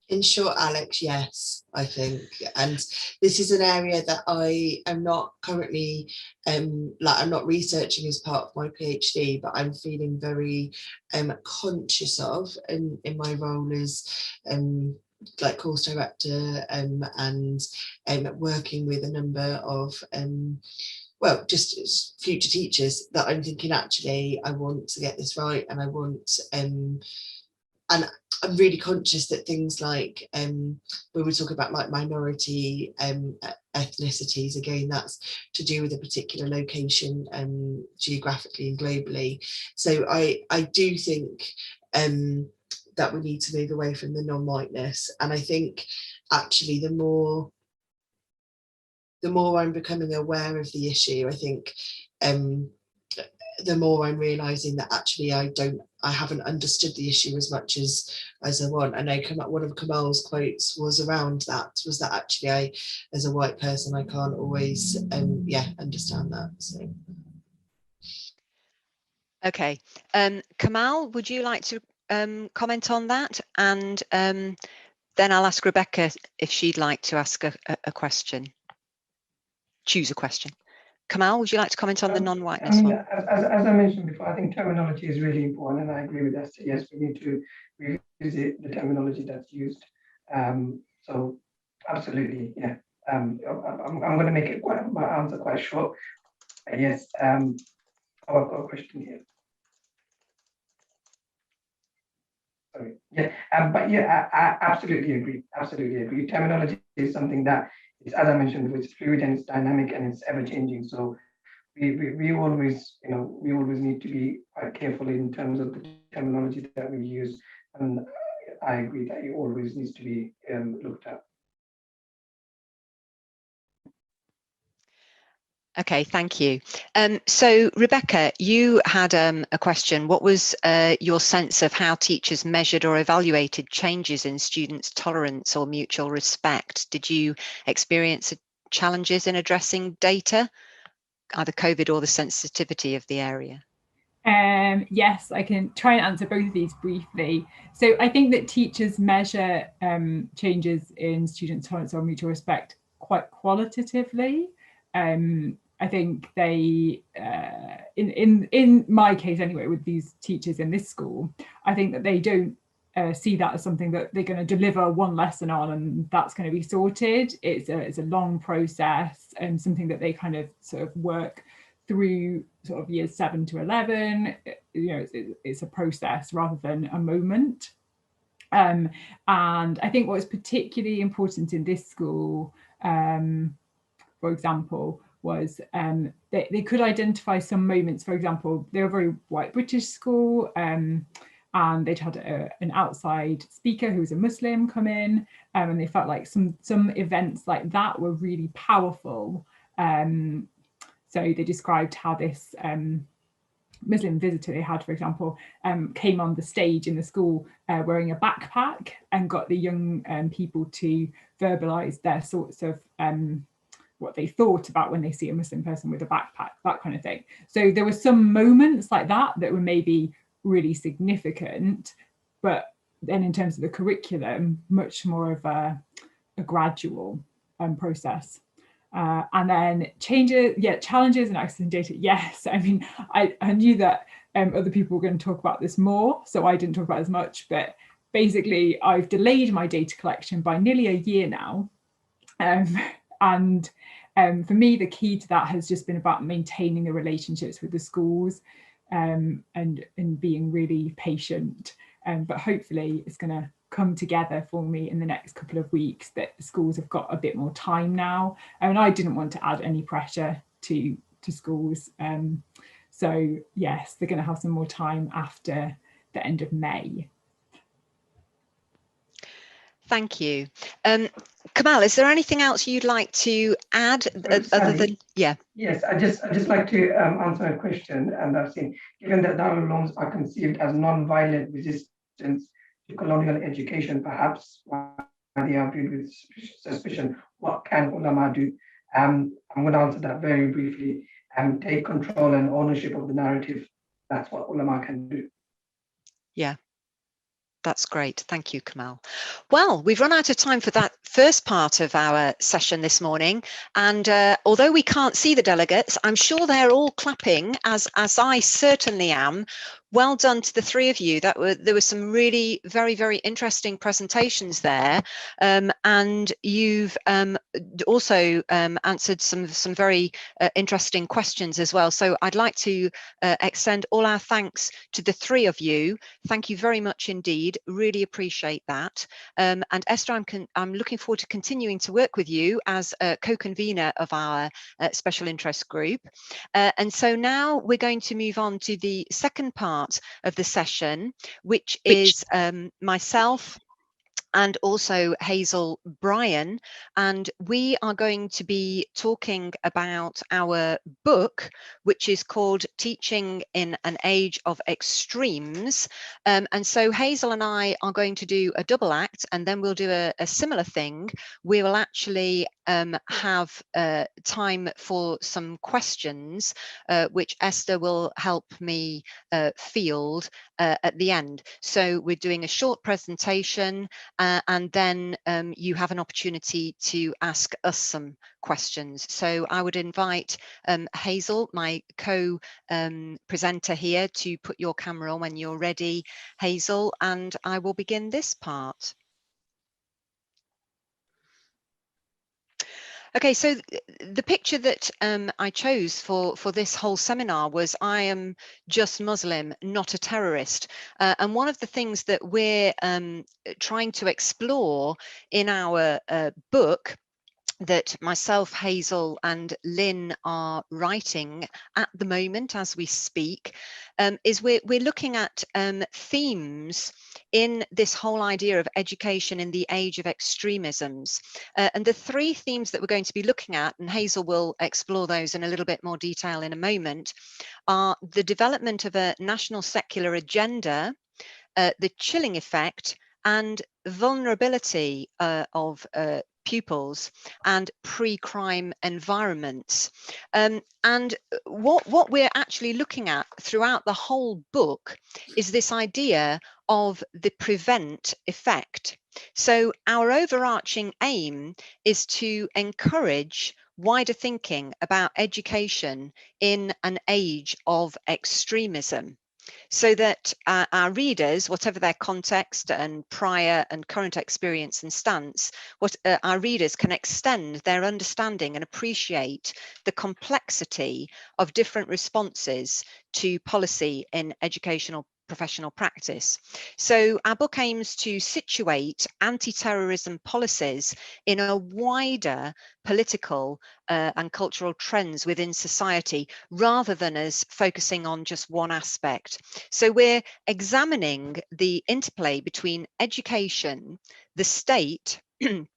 In short, Alex, yes, I think, and this is an area that I am not currently, I'm not researching as part of my PhD, but I'm feeling very conscious of in my role as like course director and working with a number of well, just future teachers, that I'm thinking, actually, I want to get this right, and I want and I'm really conscious that things like when we talk about like minority ethnicities, again, that's to do with a particular location geographically and globally. So I do think that we need to move away from the non-whiteness, and I think actually the more I'm becoming aware of the issue, I think the more I'm realizing that actually I haven't understood the issue as much as I want. I know one of Kamal's quotes was around that, was that actually I, as a white person, I can't always understand that. So okay, Kamal, would you like to comment on that? And then I'll ask Rebecca if she'd like to ask a question. Choose a question. Kamal, would you like to comment on the non-whiteness one? As I mentioned before, I think terminology is really important, and I agree with Esther. Yes, we need to revisit the terminology that's used. So absolutely, yeah. I'm going to make my answer quite short. Yes, I've got a question here. Sorry. Yeah, but yeah, I absolutely agree. Absolutely agree. Terminology is something that is, as I mentioned, it's fluid and it's dynamic and it's ever changing. So we always, we always need to be quite careful in terms of the terminology that we use. And I agree that it always needs to be looked at. Okay, thank you. So Rebecca, you had a question. What was your sense of how teachers measured or evaluated changes in students' tolerance or mutual respect? Did you experience challenges in addressing data, either COVID or the sensitivity of the area? Yes, I can try and answer both of these briefly. So I think that teachers measure changes in student tolerance or mutual respect quite qualitatively. I think they, in my case anyway, with these teachers in this school, I think that they don't see that as something that they're going to deliver one lesson on and that's going to be sorted. It's a long process and something that they kind of sort of work through sort of years 7 to 11. It's a process rather than a moment. And I think what's particularly important in this school, for example, was they could identify some moments. For example, they're a very white British school, and they'd had an outside speaker who was a Muslim come in, and they felt like some events like that were really powerful. So they described how this Muslim visitor they had, for example, came on the stage in the school wearing a backpack and got the young people to verbalise their sorts of what they thought about when they see a Muslim person with a backpack, that kind of thing. So there were some moments like that were maybe really significant, but then in terms of the curriculum, much more of a gradual process. And then challenges and accessing data. Yes, I mean, I knew that other people were going to talk about this more, so I didn't talk about it as much, but basically I've delayed my data collection by nearly a year now. And for me, the key to that has just been about maintaining the relationships with the schools and being really patient. But hopefully it's going to come together for me in the next couple of weeks that the schools have got a bit more time now. And I didn't want to add any pressure to schools. So yes, they're going to have some more time after the end of May. Thank you. Kamal, is there anything else you'd like to add other than, yeah? Yes, I just like to answer a question, and I've seen, given that Darul Ulooms are conceived as non-violent resistance to colonial education, perhaps why they are viewed with suspicion, what can ulama do? I'm going to answer that very briefly. Take control and ownership of the narrative. That's what ulama can do. Yeah. That's great. Thank you, Kamal. Well, we've run out of time for that first part of our session this morning. And although we can't see the delegates, I'm sure they're all clapping, as I certainly am. Well done to the three of you. There were some really very, very interesting presentations there. And you've also answered some very interesting questions as well. So I'd like to extend all our thanks to the three of you. Thank you very much indeed. Really appreciate that. And Esther, I'm looking forward to continuing to work with you as a co-convener of our special interest group. And so now we're going to move on to the second part of the session, which is myself and also Hazel Bryan, and we are going to be talking about our book, which is called Teaching in an Age of Extremes. And so Hazel and I are going to do a double act, and then we'll do a similar thing. We will actually have time for some questions, which Esther will help me field at the end. So we're doing a short presentation, and then you have an opportunity to ask us some questions. So I would invite Hazel, my co-presenter here, to put your camera on when you're ready, Hazel, and I will begin this part. Okay, so the picture that I chose for this whole seminar was I am just Muslim, not a terrorist. And one of the things that we're trying to explore in our book that myself, Hazel and Lynn are writing at the moment as we speak, is we're looking at themes in this whole idea of education in the age of extremisms. And the three themes that we're going to be looking at, and Hazel will explore those in a little bit more detail in a moment, are the development of a national secular agenda, the chilling effect, and vulnerability of pupils and pre-crime environments. And what we're actually looking at throughout the whole book is this idea of the prevent effect. So our overarching aim is to encourage wider thinking about education in an age of extremism, so that our readers, whatever their context and prior and current experience and stance, our readers can extend their understanding and appreciate the complexity of different responses to policy in educational professional practice. So our book aims to situate anti-terrorism policies in a wider political and cultural trends within society, rather than as focusing on just one aspect. So we're examining the interplay between education, the state,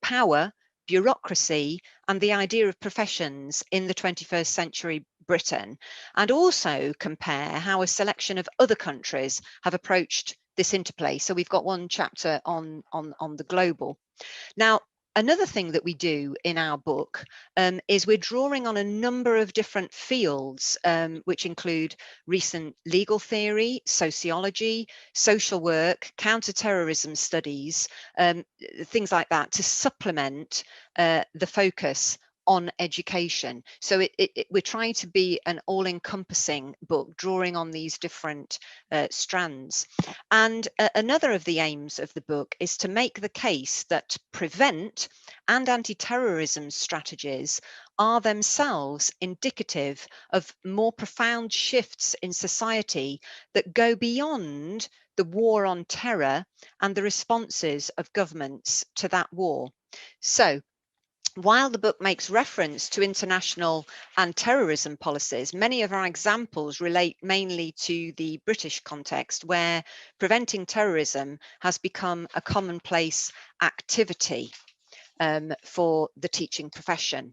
power, bureaucracy, and the idea of professions in the 21st century Britain, and also compare how a selection of other countries have approached this interplay. So we've got one chapter on the global. Now, another thing that we do in our book is we're drawing on a number of different fields, which include recent legal theory, sociology, social work, counterterrorism studies, things like that, to supplement the focus on education. So we're trying to be an all-encompassing book, drawing on these different strands. And another of the aims of the book is to make the case that prevent and anti-terrorism strategies are themselves indicative of more profound shifts in society that go beyond the war on terror and the responses of governments to that war. So, while the book makes reference to international and terrorism policies, many of our examples relate mainly to the British context, where preventing terrorism has become a commonplace activity for the teaching profession.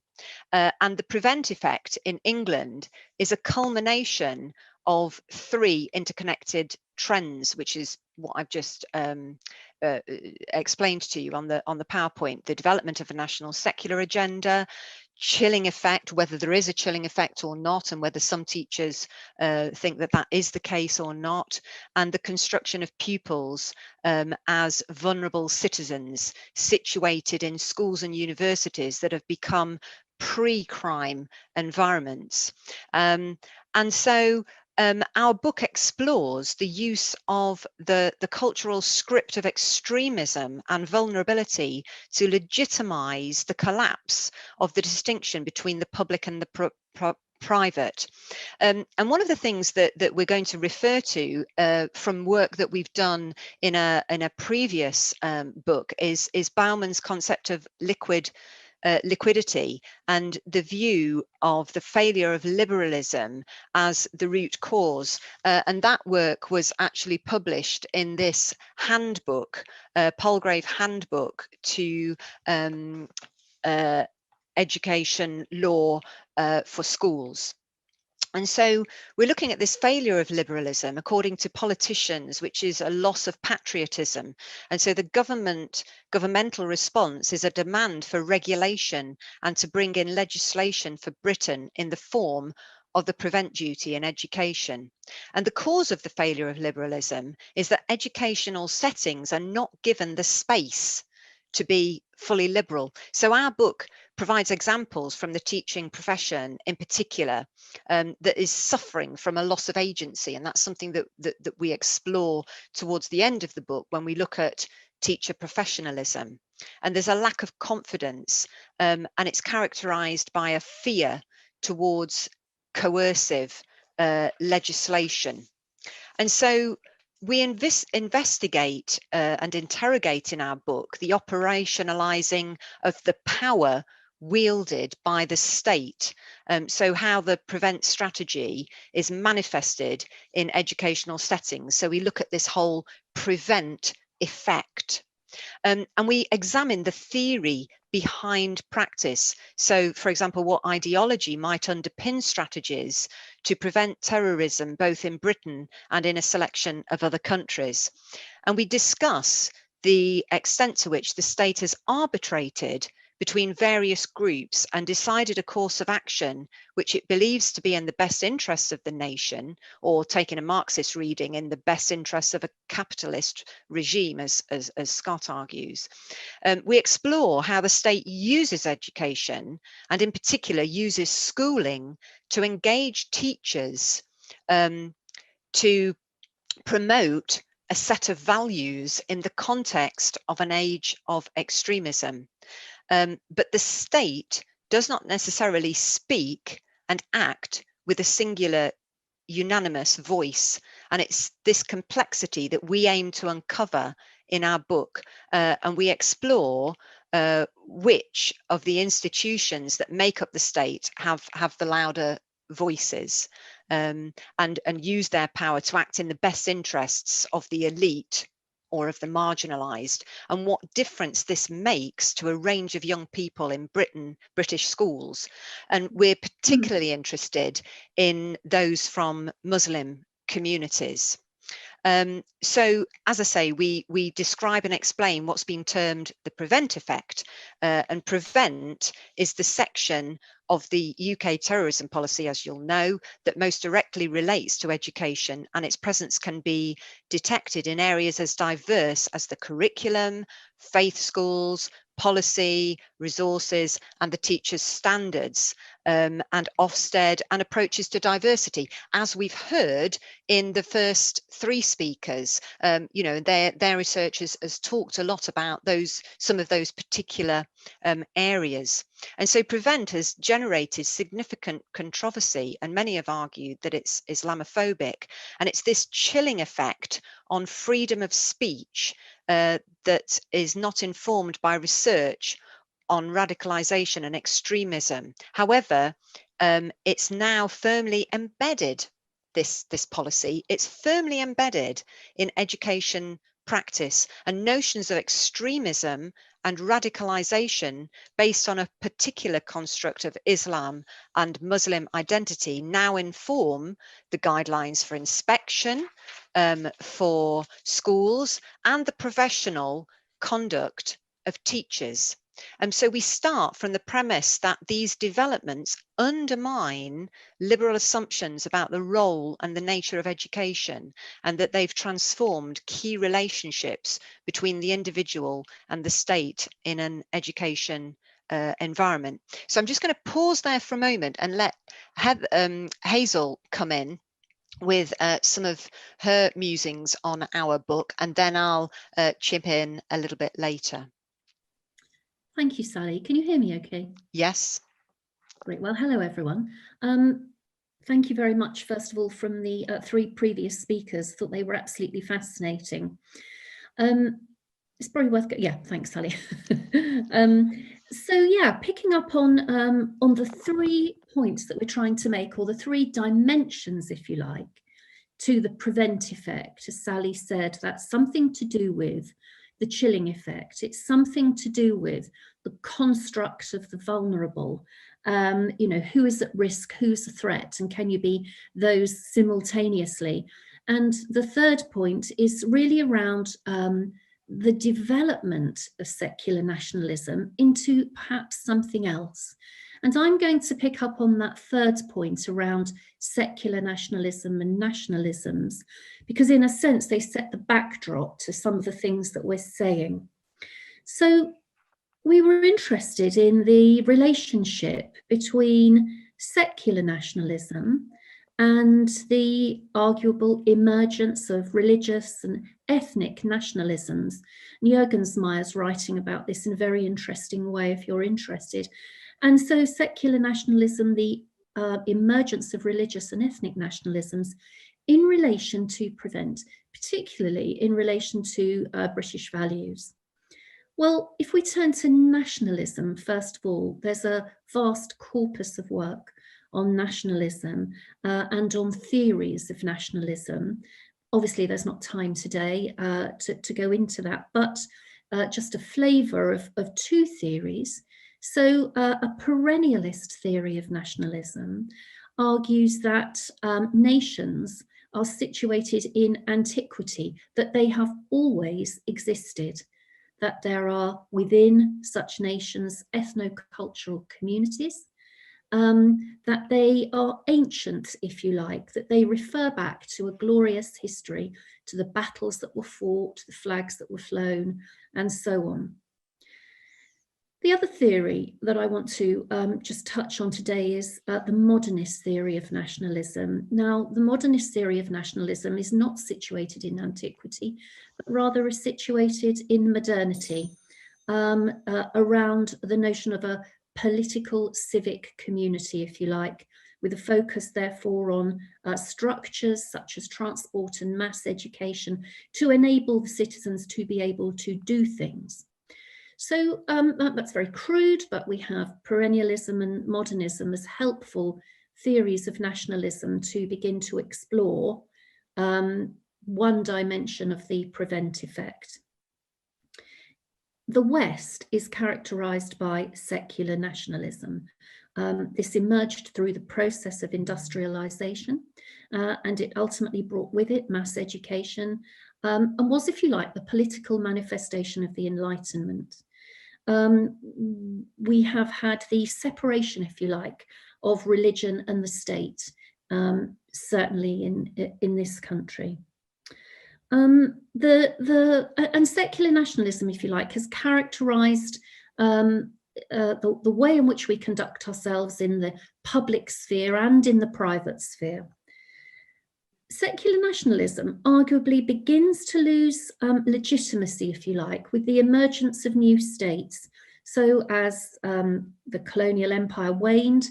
And the prevent effect in England is a culmination of three interconnected trends, which is what I've just explained to you on the PowerPoint: the development of a national secular agenda, chilling effect, whether there is a chilling effect or not, and whether some teachers think that that is the case or not, and the construction of pupils as vulnerable citizens situated in schools and universities that have become pre-crime environments. And so our book explores the use of the cultural script of extremism and vulnerability to legitimize the collapse of the distinction between the public and the private. And one of the things that we're going to refer to from work that we've done in a previous book is Bauman's concept of liquidity and the view of the failure of liberalism as the root cause. And that work was actually published in this handbook, Palgrave Handbook to Education Law for Schools. And so we're looking at this failure of liberalism, according to politicians, which is a loss of patriotism. And so the governmental response is a demand for regulation and to bring in legislation for Britain in the form of the prevent duty in education. And the cause of the failure of liberalism is that educational settings are not given the space to be fully liberal. So our book provides examples from the teaching profession in particular that is suffering from a loss of agency. And that's something that we explore towards the end of the book when we look at teacher professionalism. And there's a lack of confidence, and it's characterized by a fear towards coercive legislation. And so we investigate and interrogate in our book the operationalizing of the power wielded by the state. So how the prevent strategy is manifested in educational settings. So we look at this whole prevent effect. And we examine the theory behind practice. So, for example, what ideology might underpin strategies to prevent terrorism, both in Britain and in a selection of other countries. And we discuss the extent to which the state has arbitrated between various groups and decided a course of action which it believes to be in the best interests of the nation, or taking a Marxist reading, in the best interests of a capitalist regime, as Scott argues. We explore how the state uses education, and in particular uses schooling, to engage teachers to promote a set of values in the context of an age of extremism. But the state does not necessarily speak and act with a singular, unanimous voice. And it's this complexity that we aim to uncover in our book. And we explore which of the institutions that make up the state have the louder voices, and use their power to act in the best interests of the elite or of the marginalized, and what difference this makes to a range of young people in British schools. And we're particularly interested in those from Muslim communities. So, as I say, we describe and explain what's been termed the prevent effect, and prevent is the section of the UK terrorism policy, as you'll know, that most directly relates to education, and its presence can be detected in areas as diverse as the curriculum, faith schools, policy, resources, and the teachers' standards, and Ofsted, and approaches to diversity, as we've heard in the first three speakers. You know, their research has talked a lot about some of those particular areas. And so prevent has generated significant controversy, and many have argued that it's Islamophobic, and it's this chilling effect on freedom of speech that is not informed by research on radicalization and extremism. However, it's now firmly embedded, this policy, it's firmly embedded in education practice, and notions of extremism and radicalization based on a particular construct of Islam and Muslim identity now inform the guidelines for inspection for schools and the professional conduct of teachers. And so we start from the premise that these developments undermine liberal assumptions about the role and the nature of education, and that they've transformed key relationships between the individual and the state in an education environment. So I'm just going to pause there for a moment and let Hazel come in with some of her musings on our book, and then I'll chip in a little bit later. Thank you, Sally. Can you hear me okay? Yes. Great. Well, hello, everyone. Thank you very much, first of all, from the 3 previous speakers. Thought they were absolutely fascinating. It's probably worth, yeah, thanks, Sally. So yeah, picking up on the 3 points that we're trying to make, or the 3 dimensions, if you like, to the prevent effect. As Sally said, that's something to do with the chilling effect. It's something to do with the construct of the vulnerable. You know, who is at risk, who's a threat, and can you be those simultaneously? And the 3rd point is really around the development of secular nationalism into perhaps something else. And I'm going to pick up on that 3rd point around secular nationalism and nationalisms, because in a sense they set the backdrop to some of the things that we're saying. So we were interested in the relationship between secular nationalism and the arguable emergence of religious and ethnic nationalisms. And Juergensmeyer's writing about this in a very interesting way, if you're interested. And so secular nationalism, the emergence of religious and ethnic nationalisms in relation to prevent, particularly in relation to British values. Well, if we turn to nationalism, first of all, there's a vast corpus of work on nationalism and on theories of nationalism. Obviously, there's not time today to go into that, but just a flavour of 2 theories. So a perennialist theory of nationalism argues that nations are situated in antiquity, that they have always existed, that there are within such nations ethno-cultural communities, that they are ancient, if you like, that they refer back to a glorious history, to the battles that were fought, the flags that were flown, and so on. The other theory that I want to just touch on today is the modernist theory of nationalism. Now, the modernist theory of nationalism is not situated in antiquity, but rather is situated in modernity, around the notion of a political civic community, if you like, with a focus therefore on structures such as transport and mass education to enable the citizens to be able to do things. So that's very crude, but we have perennialism and modernism as helpful theories of nationalism to begin to explore one dimension of the prevent effect. The West is characterized by secular nationalism. This emerged through the process of industrialization, and it ultimately brought with it mass education, and was, if you like, the political manifestation of the Enlightenment. We have had the separation, if you like, of religion and the state, certainly in this country. And secular nationalism, if you like, has characterized the way in which we conduct ourselves in the public sphere and in the private sphere. Secular nationalism arguably begins to lose legitimacy, if you like, with the emergence of new states. So as the colonial empire waned,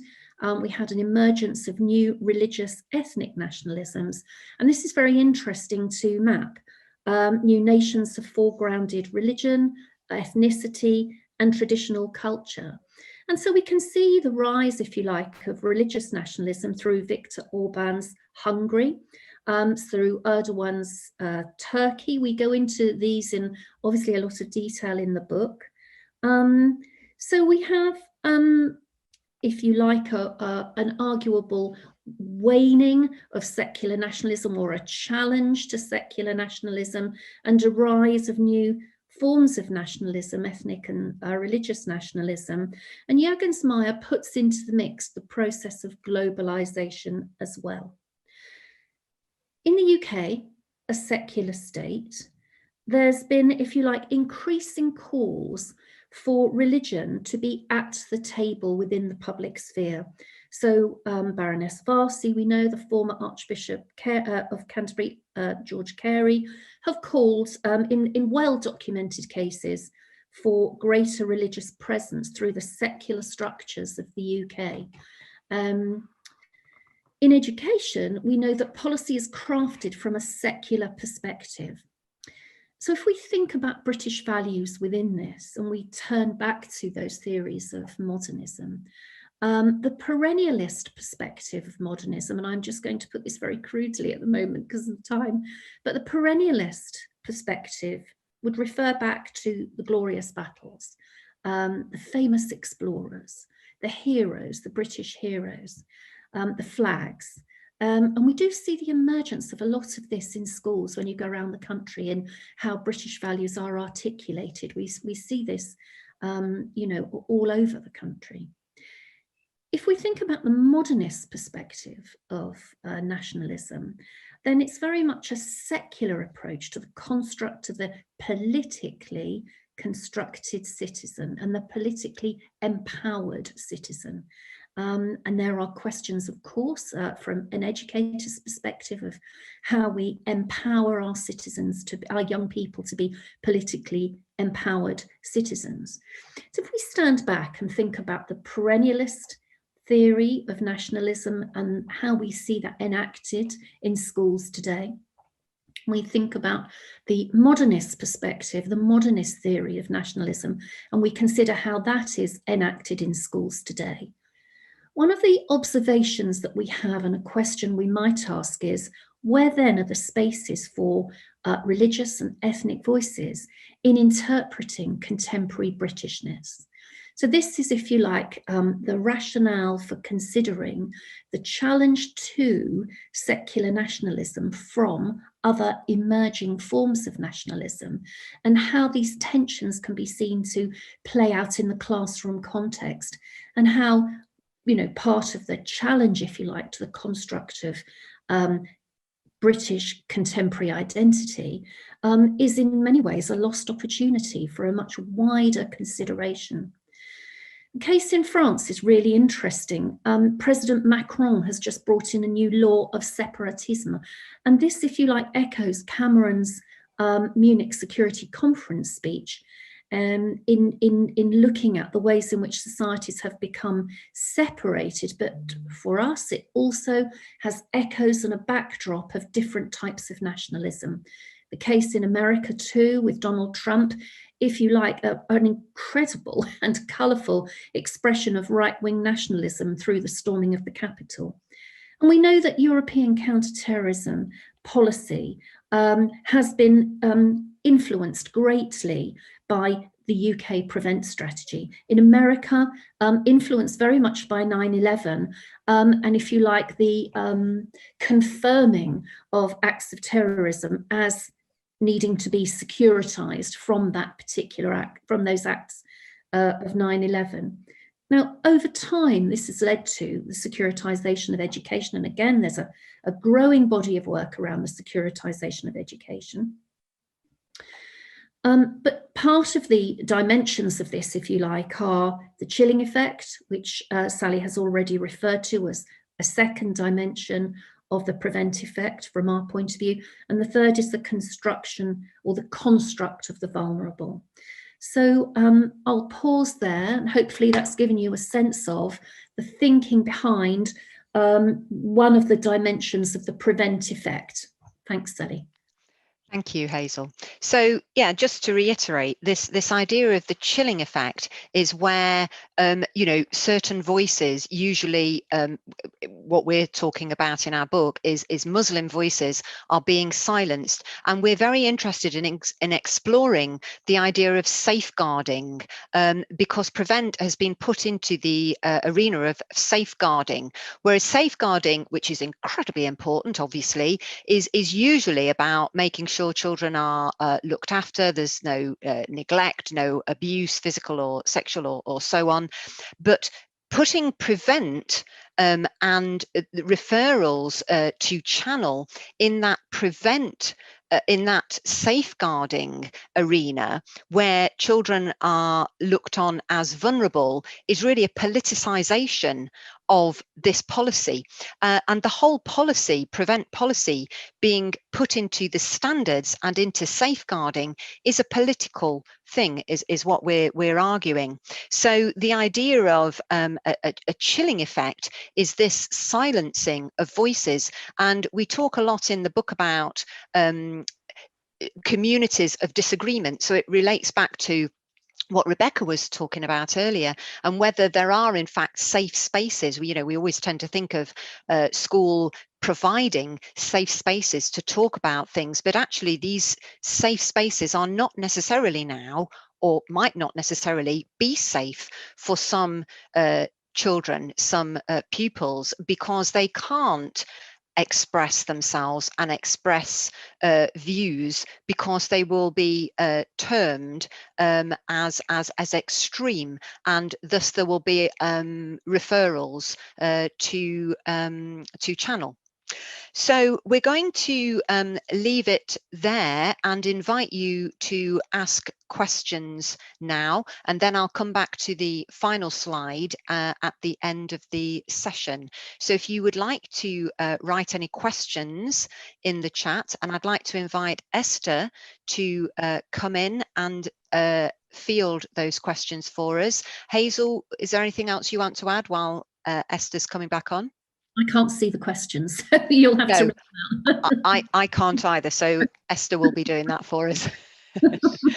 we had an emergence of new religious ethnic nationalisms. And this is very interesting to map. New nations have foregrounded religion, ethnicity, and traditional culture. And so we can see the rise, if you like, of religious nationalism through Viktor Orban's Hungary, through Erdogan's Turkey. We go into these in obviously a lot of detail in the book. So we have, if you like, an arguable waning of secular nationalism, or a challenge to secular nationalism, and a rise of new forms of nationalism, ethnic and religious nationalism. And Juergensmeyer puts into the mix the process of globalization as well. In the UK, a secular state, there's been, if you like, increasing calls for religion to be at the table within the public sphere. So Baroness Varsey, we know, the former Archbishop of Canterbury, George Carey, have called in well-documented cases for greater religious presence through the secular structures of the UK. In education, we know that policy is crafted from a secular perspective. So if we think about British values within this, and we turn back to those theories of modernism, the perennialist perspective of modernism, and I'm just going to put this very crudely at the moment because of time, but the perennialist perspective would refer back to the glorious battles, the famous explorers, the heroes, the British heroes, the flags. And we do see the emergence of a lot of this in schools when you go around the country and how British values are articulated. We see this, you know, all over the country. If we think about the modernist perspective of nationalism, then it's very much a secular approach to the construct of the politically constructed citizen and the politically empowered citizen. And there are questions, of course, from an educator's perspective of how we empower our citizens, our young people, to be politically empowered citizens. So if we stand back and think about the perennialist theory of nationalism and how we see that enacted in schools today, we think about the modernist perspective, the modernist theory of nationalism, and we consider how that is enacted in schools today. One of the observations that we have, and a question we might ask, is where then are the spaces for religious and ethnic voices in interpreting contemporary Britishness? So this is, if you like, the rationale for considering the challenge to secular nationalism from other emerging forms of nationalism, and how these tensions can be seen to play out in the classroom context, and how, you know, part of the challenge, if you like, to the construct of British contemporary identity is in many ways a lost opportunity for a much wider consideration. The case in France is really interesting. President Macron has just brought in a new law of separatism. And this, if you like, echoes Cameron's Munich Security Conference speech, in looking at the ways in which societies have become separated. But for us, it also has echoes and a backdrop of different types of nationalism. The case in America too, with Donald Trump, if you like, an incredible and colourful expression of right-wing nationalism through the storming of the Capitol. And we know that European counterterrorism policy has been influenced greatly by the UK Prevent strategy. In America, influenced very much by 9/11, and if you like, the confirming of acts of terrorism as needing to be securitized from that particular act, from those acts of 9/11. Now, over time, this has led to the securitization of education. And again, there's a growing body of work around the securitization of education. But part of the dimensions of this, if you like, are the chilling effect, which Sally has already referred to as a second dimension of the prevent effect from our point of view. And the third is the construction or the construct of the vulnerable. So I'll pause there, and hopefully that's given you a sense of the thinking behind one of the dimensions of the prevent effect. Thanks, Sally. Thank you, Hazel. So yeah, just to reiterate, this idea of the chilling effect is where you know, certain voices, usually what we're talking about in our book is Muslim voices, are being silenced, and we're very interested in exploring the idea of safeguarding, because prevent has been put into the arena of safeguarding, whereas safeguarding, which is incredibly important, obviously, is usually about making sure children are looked after, there's no neglect, no abuse, physical or sexual or so on. But putting prevent and referrals to channel in that prevent, in that safeguarding arena where children are looked on as vulnerable is really a politicization of this policy, and the whole policy, prevent policy, being put into the standards and into safeguarding is a political thing, is what we're arguing. So the idea of a chilling effect is this silencing of voices, and we talk a lot in the book about communities of disagreement. So it relates back to what Rebecca was talking about earlier, and whether there are in fact safe spaces. We always tend to think of school providing safe spaces to talk about things, but actually these safe spaces are not necessarily now, or might not necessarily be safe for some children, some pupils, because they can't express themselves and express views because they will be termed as extreme, and thus there will be referrals to channel. So we're going to leave it there and invite you to ask questions now, and then I'll come back to the final slide at the end of the session. So if you would like to write any questions in the chat, and I'd like to invite Esther to come in and field those questions for us. Hazel, is there anything else you want to add while Esther's coming back on? I can't see the questions, so you'll have to read them out. I can't either, so Esther will be doing that for us.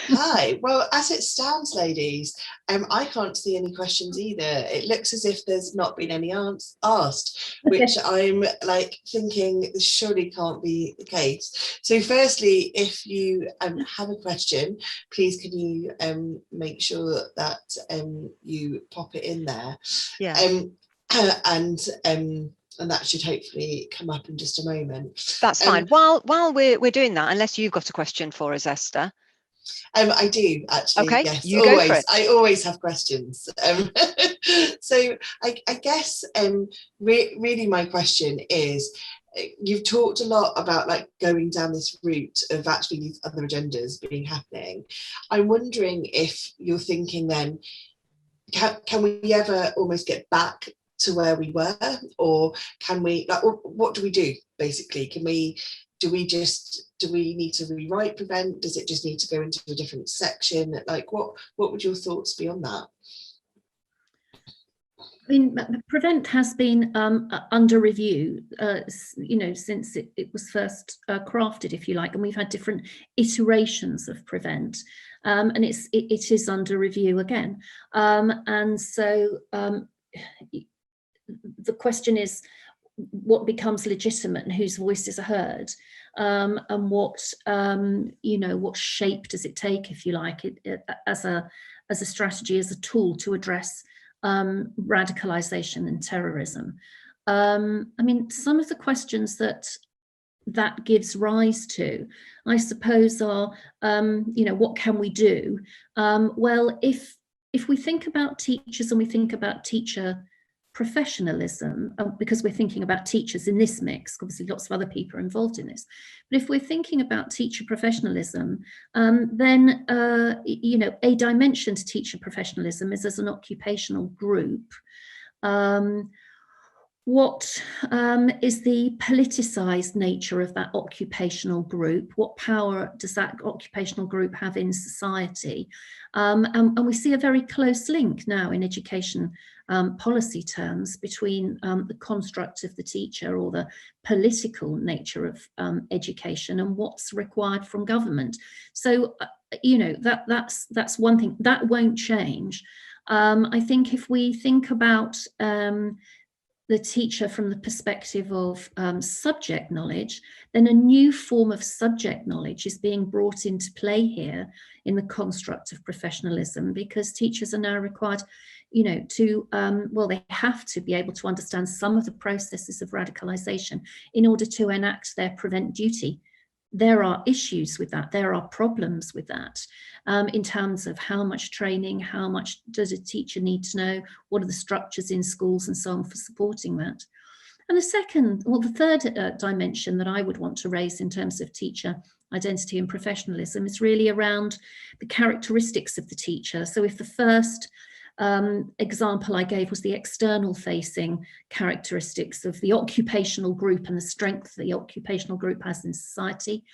Hi. Well, as it stands, ladies, I can't see any questions either. It looks as if there's not been any asked, which I'm like thinking this surely can't be the case. So firstly, if you have a question, please can you make sure that you pop it in there. Yeah. And that should hopefully come up in just a moment. That's fine. While we're doing that, unless you've got a question for us, Esther. I do actually. Okay, yes, you always. Go for it. I always have questions. So I guess really my question is, you've talked a lot about like going down this route of actually these other agendas being happening. I'm wondering if you're thinking then, can we ever almost get back to where we were, or can we, like, what do we do basically? Do we need to rewrite prevent? Does it just need to go into a different section? Like, what would your thoughts be on that? I mean, prevent has been under review, since it was first crafted, if you like, and we've had different iterations of prevent, and it is under review again, and so the question is, what becomes legitimate and whose voices are heard, and what shape does it take, if you like, as a strategy, as a tool to address radicalization and terrorism. I mean, some of the questions that gives rise to, I suppose, are, what can we do? Well, if we think about teachers and we think about teacher professionalism, because we're thinking about teachers in this mix, obviously lots of other people are involved in this, but if we're thinking about teacher professionalism, then a dimension to teacher professionalism is as an occupational group. What is the politicized nature of that occupational group? What power does that occupational group have in society? And we see a very close link now in education policy terms between the construct of the teacher, or the political nature of education, and what's required from government. So, that's one thing that won't change. I think if we think about the teacher from the perspective of subject knowledge, then a new form of subject knowledge is being brought into play here in the construct of professionalism, because teachers are now required, to, they have to be able to understand some of the processes of radicalization in order to enact their prevent duty. there are issues with that. There are problems with that in terms of how much training, how much does a teacher need to know, what are the structures in schools and so on for supporting that. And the third dimension that I would want to raise in terms of teacher identity and professionalism is really around the characteristics of the teacher. So if the first example I gave was the external facing characteristics of the occupational group and the strength the occupational group has in society,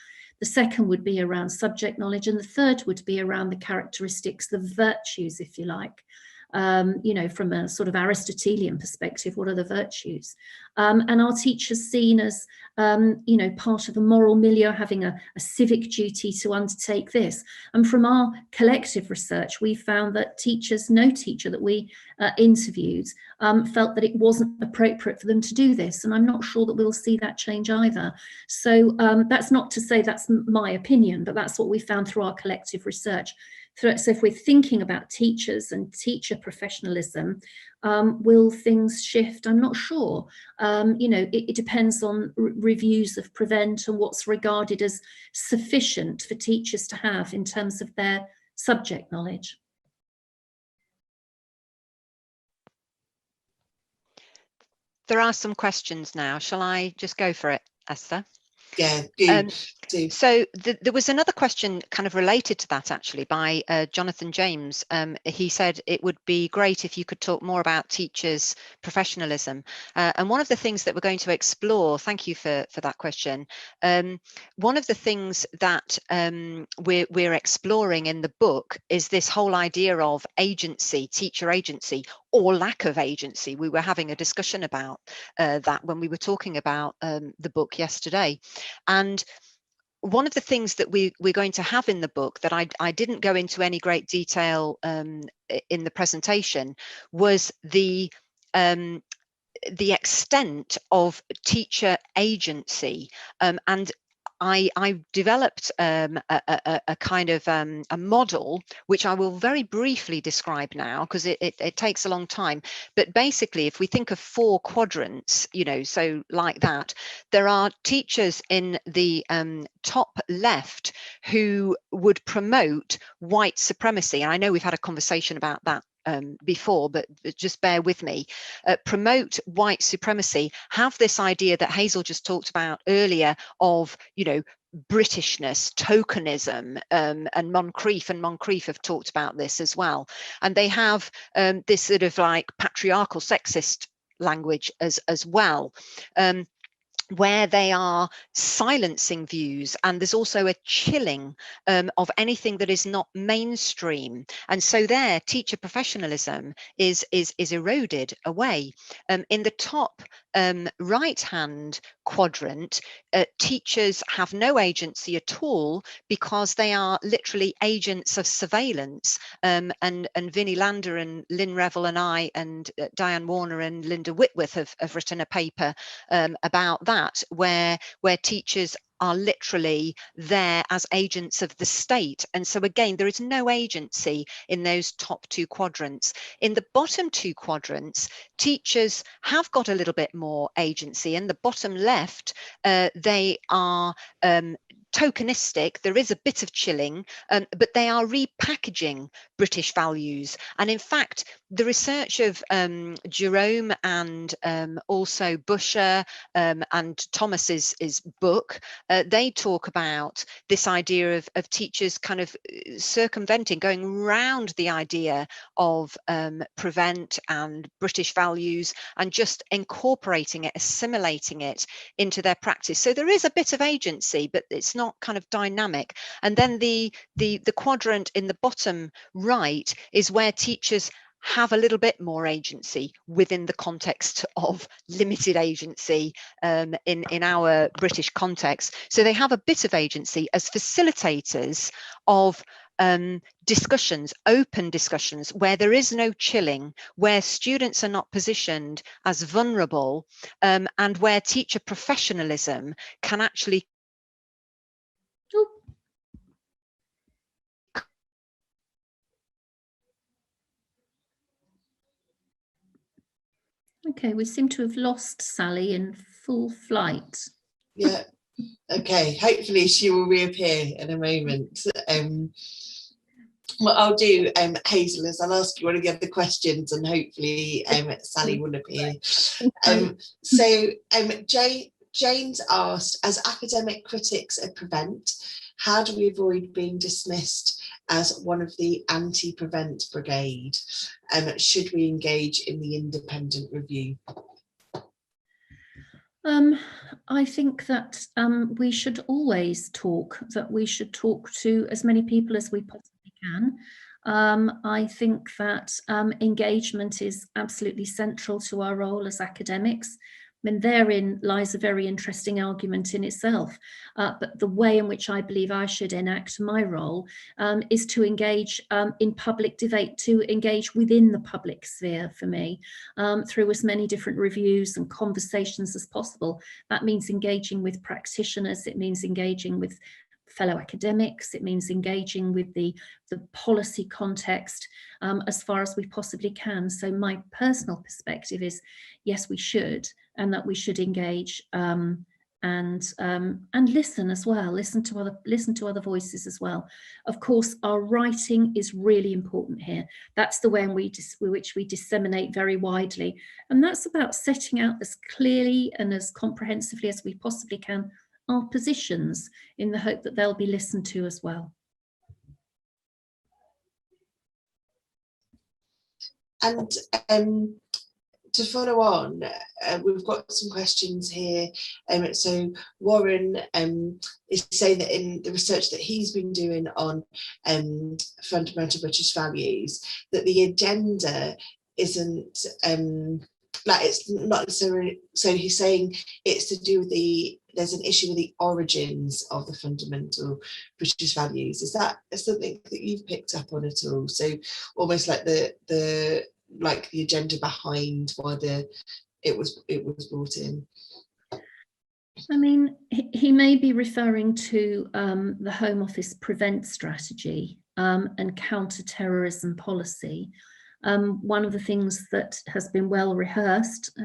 the second would be around subject knowledge, and the third would be around the characteristics, the virtues, if you like. You know, from a sort of Aristotelian perspective, what are the virtues? And are teachers seen as, you know, part of a moral milieu, having a civic duty to undertake this? And from our collective research, we found that no teacher that we interviewed felt that it wasn't appropriate for them to do this. And I'm not sure that we'll see that change either. So that's not to say that's my opinion, but that's what we found through our collective research. So if we're thinking about teachers and teacher professionalism, will things shift? I'm not sure. You know, it depends on reviews of Prevent and what's regarded as sufficient for teachers to have in terms of their subject knowledge. There are some questions now. Shall I just go for it, Esther? Yeah, do. So there was another question kind of related to that, actually, by Jonathan James. He said it would be great if you could talk more about teachers' professionalism. And one of the things that we're going to explore, thank you for that question, one of the things that we're exploring in the book is this whole idea of agency, teacher agency, or lack of agency. We were having a discussion about that when we were talking about the book yesterday. And one of the things that we're going to have in the book that I didn't go into any great detail in the presentation was the extent of teacher agency, and I developed a kind of a model, which I will very briefly describe now, because it takes a long time. But basically, if we think of 4 quadrants, you know, so like that, there are teachers in the top left who would promote white supremacy. And I know we've had a conversation about that before, but just bear with me. Promote white supremacy, have this idea that Hazel just talked about earlier of, you know, Britishness, tokenism, and Moncrief have talked about this as well. And they have this sort of like patriarchal sexist language as well. Where they are silencing views, and there's also a chilling of anything that is not mainstream, and so their teacher professionalism is eroded away. In the top right hand quadrant, teachers have no agency at all, because they are literally agents of surveillance. And Vinnie Lander and Lynn Revel and I and Diane Warner and Linda Whitworth have written a paper about that, where teachers are literally there as agents of the state. And so again, there is no agency in those top 2 quadrants. In the bottom 2 quadrants, teachers have got a little bit more agency. In the bottom left, they are tokenistic. There is a bit of chilling, but they are repackaging British values. And in fact, the research of Jerome and also Busher and Thomas's book, they talk about this idea of teachers kind of circumventing, going round the idea of Prevent and British values, and just incorporating it, assimilating it into their practice. So there is a bit of agency, but it's not kind of dynamic. And then the quadrant in the bottom right is where teachers have a little bit more agency within the context of limited agency in our British context. So they have a bit of agency as facilitators of discussions, open discussions, where there is no chilling, where students are not positioned as vulnerable, and where teacher professionalism can actually Okay, we seem to have lost Sally in full flight. Yeah, Okay, hopefully she will reappear in a moment. What I'll do, Hazel, is I'll ask you one of the other questions, and hopefully Sally will appear. So Jane's asked, as academic critics of Prevent, how do we avoid being dismissed as one of the anti-Prevent brigade? Should we engage in the independent review? I think that we should always talk, that we should talk to as many people as we possibly can. I think that engagement is absolutely central to our role as academics. I mean, therein lies a very interesting argument in itself. But the way in which I believe I should enact my role is to engage in public debate, to engage within the public sphere for me, through as many different reviews and conversations as possible. That means engaging with practitioners, it means engaging with fellow academics, it means engaging with the policy context as far as we possibly can. So my personal perspective is, yes, we should, and that we should engage and listen as well, listen to other voices as well. Of course, our writing is really important here. That's the way in which we disseminate very widely, and that's about setting out as clearly and as comprehensively as we possibly can our positions, in the hope that they'll be listened to as well. And to follow on, we've got some questions here. So Warren is saying that in the research that he's been doing on fundamental British values, that the agenda isn't like, it's not necessarily, so he's saying it's to do with there's an issue with the origins of the fundamental British values. Is that something that you've picked up on at all? So almost like the agenda behind why it was brought in. I mean, he may be referring to the Home Office Prevent strategy and counter-terrorism policy. One of the things that has been well rehearsed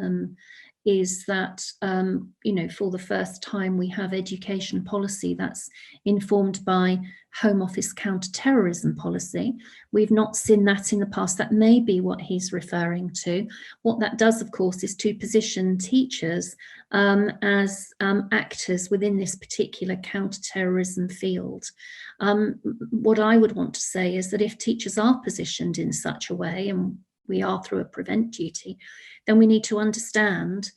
is that, for the first time we have education policy that's informed by Home Office counter-terrorism policy. We've not seen that in the past. That may be what he's referring to. What that does, of course, is to position teachers as actors within this particular counter-terrorism field. What I would want to say is that if teachers are positioned in such a way, and we are through a Prevent duty, then we need to understand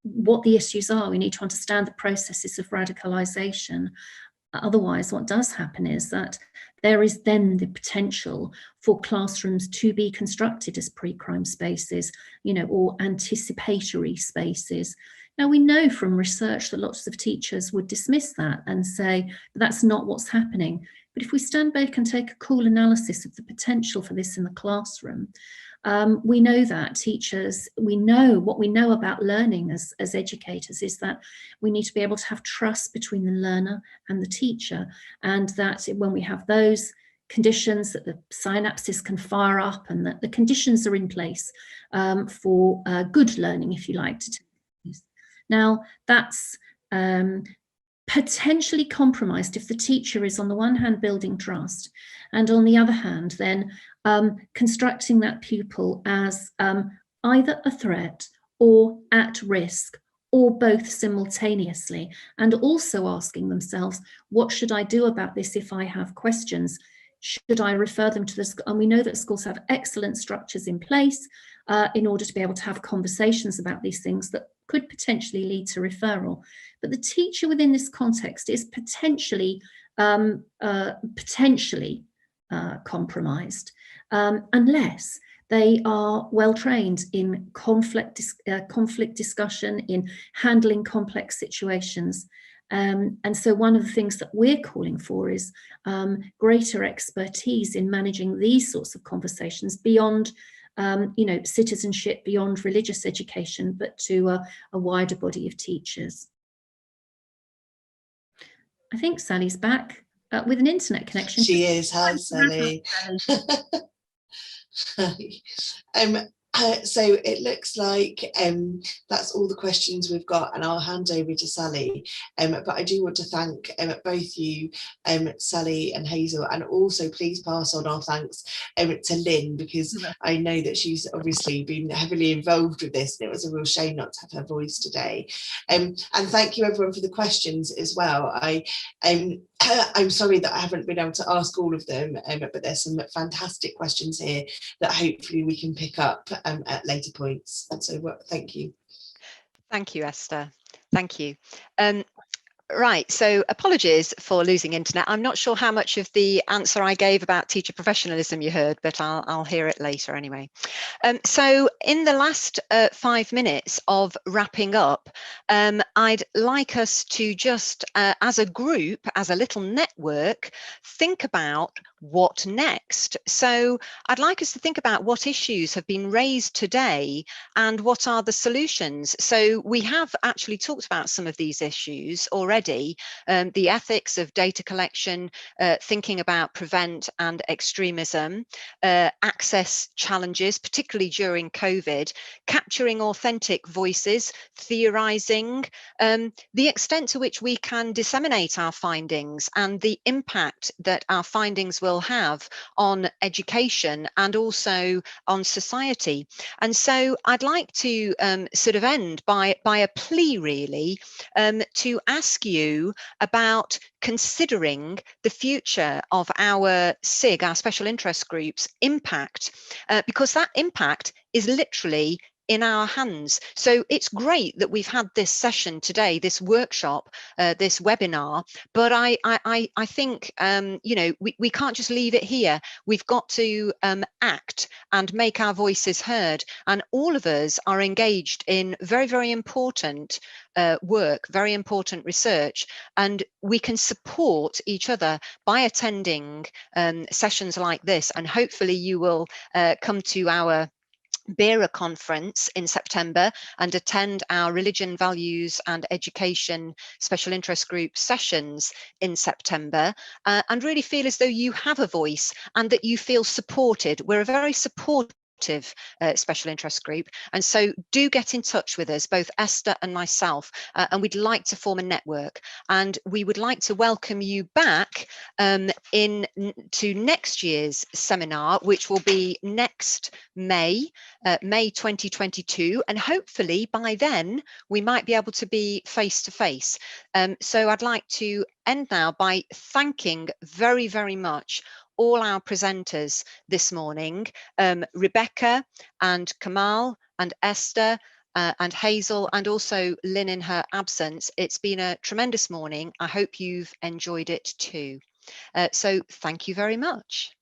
what the issues are. We need to understand the processes of radicalisation. Otherwise, what does happen is that there is then the potential for classrooms to be constructed as pre-crime spaces, or anticipatory spaces. Now, we know from research that lots of teachers would dismiss that and say that's not what's happening. But if we stand back and take a cool analysis of the potential for this in the classroom, we know that teachers, what we know about learning as educators is that we need to be able to have trust between the learner and the teacher, and that when we have those conditions, that the synapses can fire up and that the conditions are in place for good learning, if you like to take this. Now, that's potentially compromised if the teacher is on the one hand building trust, and on the other hand then constructing that pupil as either a threat or at risk, or both simultaneously, and also asking themselves, what should I do about this if I have questions? Should I refer them to the school? And we know that schools have excellent structures in place in order to be able to have conversations about these things that could potentially lead to referral. But the teacher within this context is potentially compromised unless they are well trained in conflict discussion, in handling complex situations. And so one of the things that we're calling for is greater expertise in managing these sorts of conversations beyond citizenship, beyond religious education, but to a wider body of teachers. I think Sally's back with an internet connection. She is. Hi, Sally. So it looks like that's all the questions we've got, and I'll hand over to Sally. But I do want to thank both you, Sally and Hazel, and also please pass on our thanks to Lynn, because I know that she's obviously been heavily involved with this, and it was a real shame not to have her voice today. And thank you everyone for the questions as well. I'm sorry that I haven't been able to ask all of them, but there's some fantastic questions here that hopefully we can pick up at later points. And so thank you. Thank you, Esther. Thank you. Right, so apologies for losing internet. I'm not sure how much of the answer I gave about teacher professionalism you heard, but I'll hear it later anyway. So in the last 5 minutes of wrapping up, I'd like us to just, as a group, as a little network, think about what next. So I'd like us to think about what issues have been raised today and what are the solutions. So we have actually talked about some of these issues already, the ethics of data collection, thinking about prevent and extremism, access challenges, particularly during COVID, capturing authentic voices, theorizing, the extent to which we can disseminate our findings and the impact that our findings will have on education and also on society. And so I'd like to sort of end by a plea really to ask you about considering the future of our SIG, our special interest groups, impact, because that impact is literally in our hands. So it's great that we've had this session today, this workshop, this webinar, but I think, you know, we can't just leave it here. We've got to act and make our voices heard. And all of us are engaged in very, very important work, very important research, and we can support each other by attending sessions like this. And hopefully you will come to our BERA conference in September and attend our religion, values and education special interest group sessions in September, and really feel as though you have a voice and that you feel supported. We're a very supportive special interest group, and so do get in touch with us, both Esther and myself, and we'd like to form a network, and we would like to welcome you back to next year's seminar, which will be next May 2022, and hopefully by then we might be able to be face to face. So I'd like to end now by thanking very, very much all our presenters this morning, Rebecca and Kamal and Esther and Hazel, and also Lynn in her absence. It's been a tremendous morning. I hope you've enjoyed it too. So thank you very much.